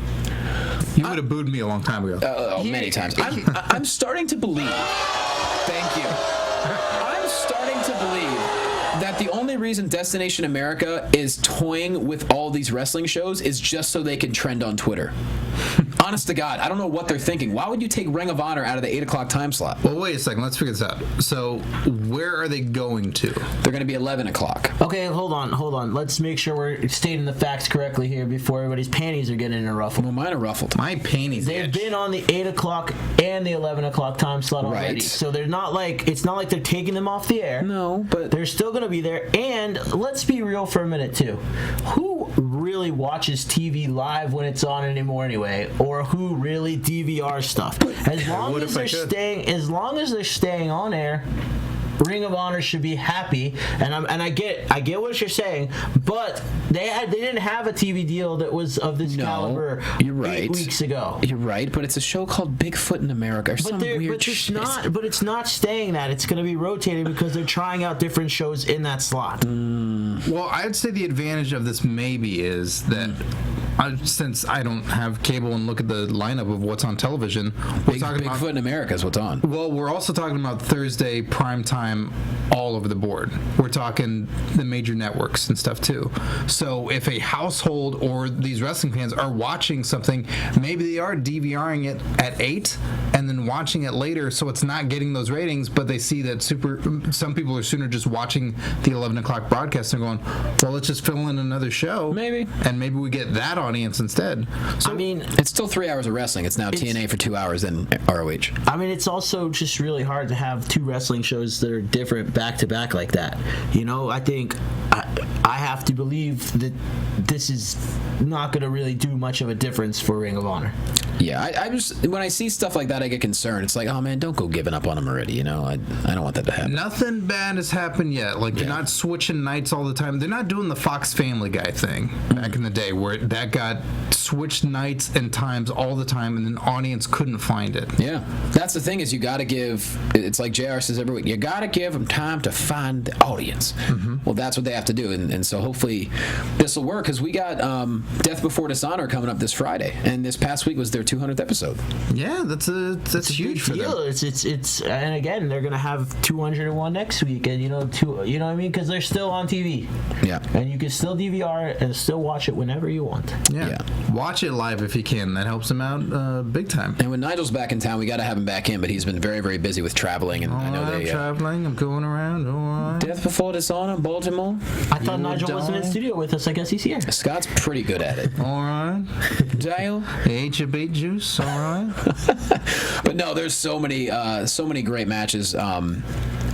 you would have booed me a long time ago. Many times. I'm starting to believe. Thank you. I'm starting to believe that the only reason Destination America is toying with all these wrestling shows is just so they can trend on Twitter. Honest to God, I don't know what they're thinking. Why would you take Ring of Honor out of the 8 o'clock time slot? Well, wait a second. Let's figure this out. So, where are they going to? They're going to be 11 o'clock. Okay, hold on. Let's make sure we're stating the facts correctly here before everybody's panties are getting in a ruffle. Well, mine are ruffled. My panties. They've been on the 8 o'clock and the 11 o'clock time slot already. Right. So they're not like, it's not like they're taking them off the air. No, but they're still going to be there. And let's be real for a minute, too. Who really watches TV live when it's on anymore anyway? Or who really DVR stuff? As long as they're staying on air, Ring of Honor should be happy, and I get what you're saying, but they didn't have a TV deal that was of this caliber. You're right. 8 weeks ago. You're right, but it's a show called Bigfoot in America or some weird shit. But it's not staying that. It's going to be rotating because they're trying out different shows in that slot. Well, I'd say the advantage of this maybe is that since I don't have cable and look at the lineup of what's on television, we're talking about Bigfoot in America is what's on. Well, we're also talking about Thursday prime time all over the board. We're talking the major networks and stuff too. So if a household or these wrestling fans are watching something, maybe they are DVRing it at 8 and then watching it later, so it's not getting those ratings, but they see that some people are sooner just watching the 11 o'clock broadcast and going, well, let's just fill in another show. Maybe. And maybe we get that audience instead. So, I mean, it's still 3 hours of wrestling. It's now TNA for 2 hours and ROH. I mean, it's also just really hard to have two wrestling shows that are different back to back like that. You know, I think I have to believe that this is not going to really do much of a difference for Ring of Honor. Yeah, I just when I see stuff like that, I get concerned. It's like, oh man, don't go giving up on them already. You know, I don't want that to happen. Nothing bad has happened yet. Like they're not switching nights all the time. They're not doing the Fox Family Guy thing back in the day where that got switched nights and times all the time, and an audience couldn't find it. Yeah, that's the thing is you got to give. It's like JR says every week. You got to give them time to find the audience. Mm-hmm. Well, that's what they have to do, and so hopefully this will work because we got Death Before Dishonor coming up this Friday, and this past week was their 200th episode. Yeah, that's huge for them. It's and again they're gonna have 201 next week, and you know what I mean, because they're still on TV. Yeah, and you can still DVR it and still watch it whenever you want. Yeah. Watch it live if you can. That helps him out big time. And when Nigel's back in town, we got to have him back in, but he's been very, very busy with traveling, and I know I'm traveling. I'm going around. All right. Death Before Dishonor, Baltimore. I thought Nigel wasn't in studio with us. I guess he's here. Scott's pretty good at it. All right. Dale, ate your beet juice. All right. But no, there's so many great matches.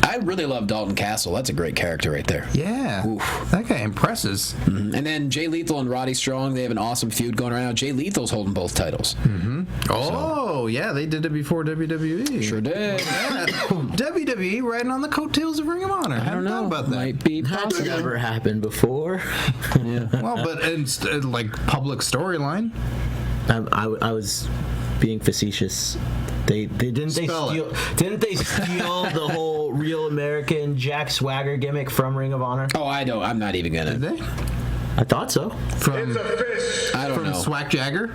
I really love Dalton Castle. That's a great character right there. Yeah. Oof. That guy impresses. Mm-hmm. And then Jay Lethal and Roddy Strong, they have an awesome feud going right now. Jay Lethal's holding both titles. Mm-hmm. Oh, yeah, they did it before WWE. Sure did. Yeah. WWE riding on the coattails of Ring of Honor. I don't know Might be That's possible. never happened before. Yeah. Well, but it's like public storyline. I was being facetious. Didn't they steal the whole Real American Jack Swagger gimmick from Ring of Honor? Oh, I don't. I'm not even gonna. Did they? I thought so. From I don't know. Swag Jagger?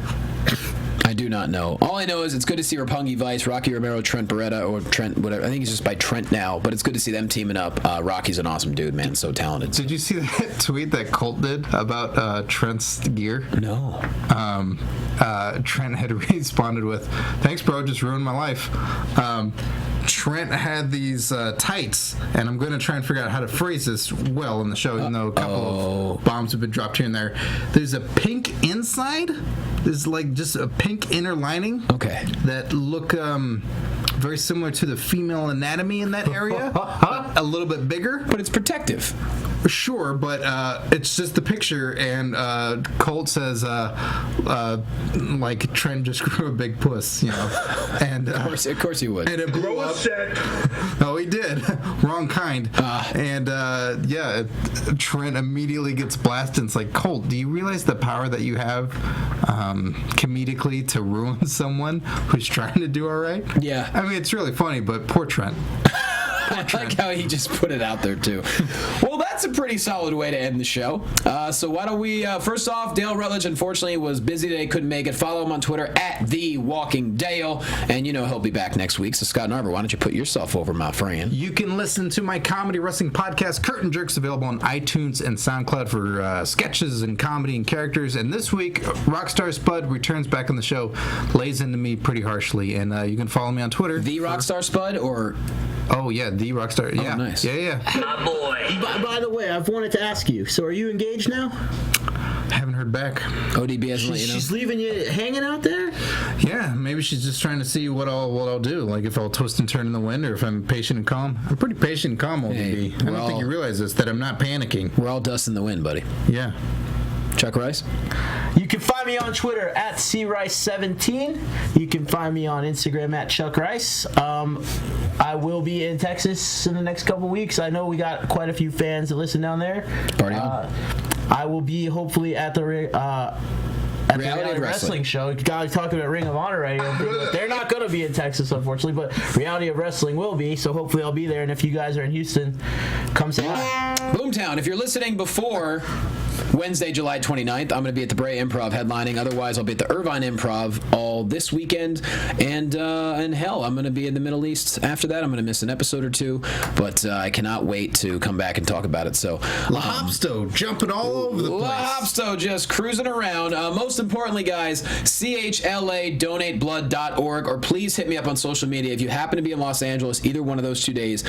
I do not know. All I know is it's good to see Roppongi Vice, Rocky Romero, Trent Beretta, or Trent, whatever. I think he's just by Trent now, but it's good to see them teaming up. Rocky's an awesome dude, man. So talented. Did you see that tweet that Colt did about Trent's gear? No. Trent had responded with, "Thanks, bro. Just ruined my life." Trent had these tights, and I'm going to try and figure out how to phrase this well in the show, even though a couple of bombs have been dropped here and there. There's a pink inside. There's like just a pink inner lining. Okay. That look very similar to the female anatomy in that area. A little bit bigger. But it's protective. Sure, but it's just the picture, and Colt says, like, Trent just grew a big puss, you know. And Of course he would. And it blew up. Oh, he did. Wrong kind. And Trent immediately gets blasted. It's like, Colt, do you realize the power that you have comedically to ruin someone who's trying to do all right? Yeah. I mean, it's really funny, but poor Trent. I like how he just put it out there, too. Well, that's a pretty solid way to end the show. So why don't we, first off, Dale Rutledge, unfortunately, was busy today, couldn't make it. Follow him on Twitter, @TheWalkingDale. And, he'll be back next week. So, Scott Narver, why don't you put yourself over, my friend? You can listen to my comedy wrestling podcast, Curtain Jerks, available on iTunes and SoundCloud for sketches and comedy and characters. And this week, Rockstar Spud returns back on the show, lays into me pretty harshly. And you can follow me on Twitter. The Rockstar Spud, or... Oh, yeah, the Rockstar. Yeah. Oh, nice. Yeah. My boy. By the way, I've wanted to ask you, so are you engaged now? Haven't heard back. ODB hasn't let you know. She's leaving you hanging out there? Yeah, maybe she's just trying to see what I'll do. Like if I'll twist and turn in the wind, or if I'm patient and calm. I'm pretty patient and calm, ODB. Hey, I don't think you realize this, that I'm not panicking. We're all dust in the wind, buddy. Yeah. Chuck Rice? You can find me on Twitter @CRice17. You can find me on Instagram @ChuckRice. I will be in Texas in the next couple weeks. I know we got quite a few fans that listen down there. Party on. I will be hopefully at the Reality Wrestling show. You guys talking about Ring of Honor right here. They're not going to be in Texas, unfortunately, but Reality of Wrestling will be, so hopefully I'll be there. And if you guys are in Houston, come say hi. Boomtown, if you're listening before Wednesday, July 29th, I'm going to be at the Bray Improv headlining. Otherwise, I'll be at the Irvine Improv all this weekend. And hell, I'm going to be in the Middle East after that. I'm going to miss an episode or two, but I cannot wait to come back and talk about it. So, La Hopsto jumping all over the place. La Hopsto just cruising around. Most importantly, guys, CHLADonateBlood.org, or please hit me up on social media if you happen to be in Los Angeles, either one of those 2 days,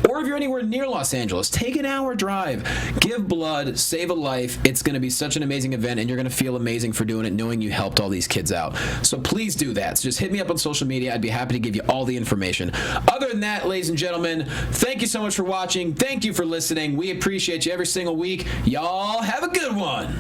or if you're anywhere near Los Angeles, take an hour drive, give blood, save a life. It's going to be such an amazing event, and you're going to feel amazing for doing it, knowing you helped all these kids out. So please do that. So just hit me up on social media. I'd be happy to give you all the information. Other than that, ladies and gentlemen, thank you so much for watching. Thank you for listening. We appreciate you every single week. Y'all have a good one.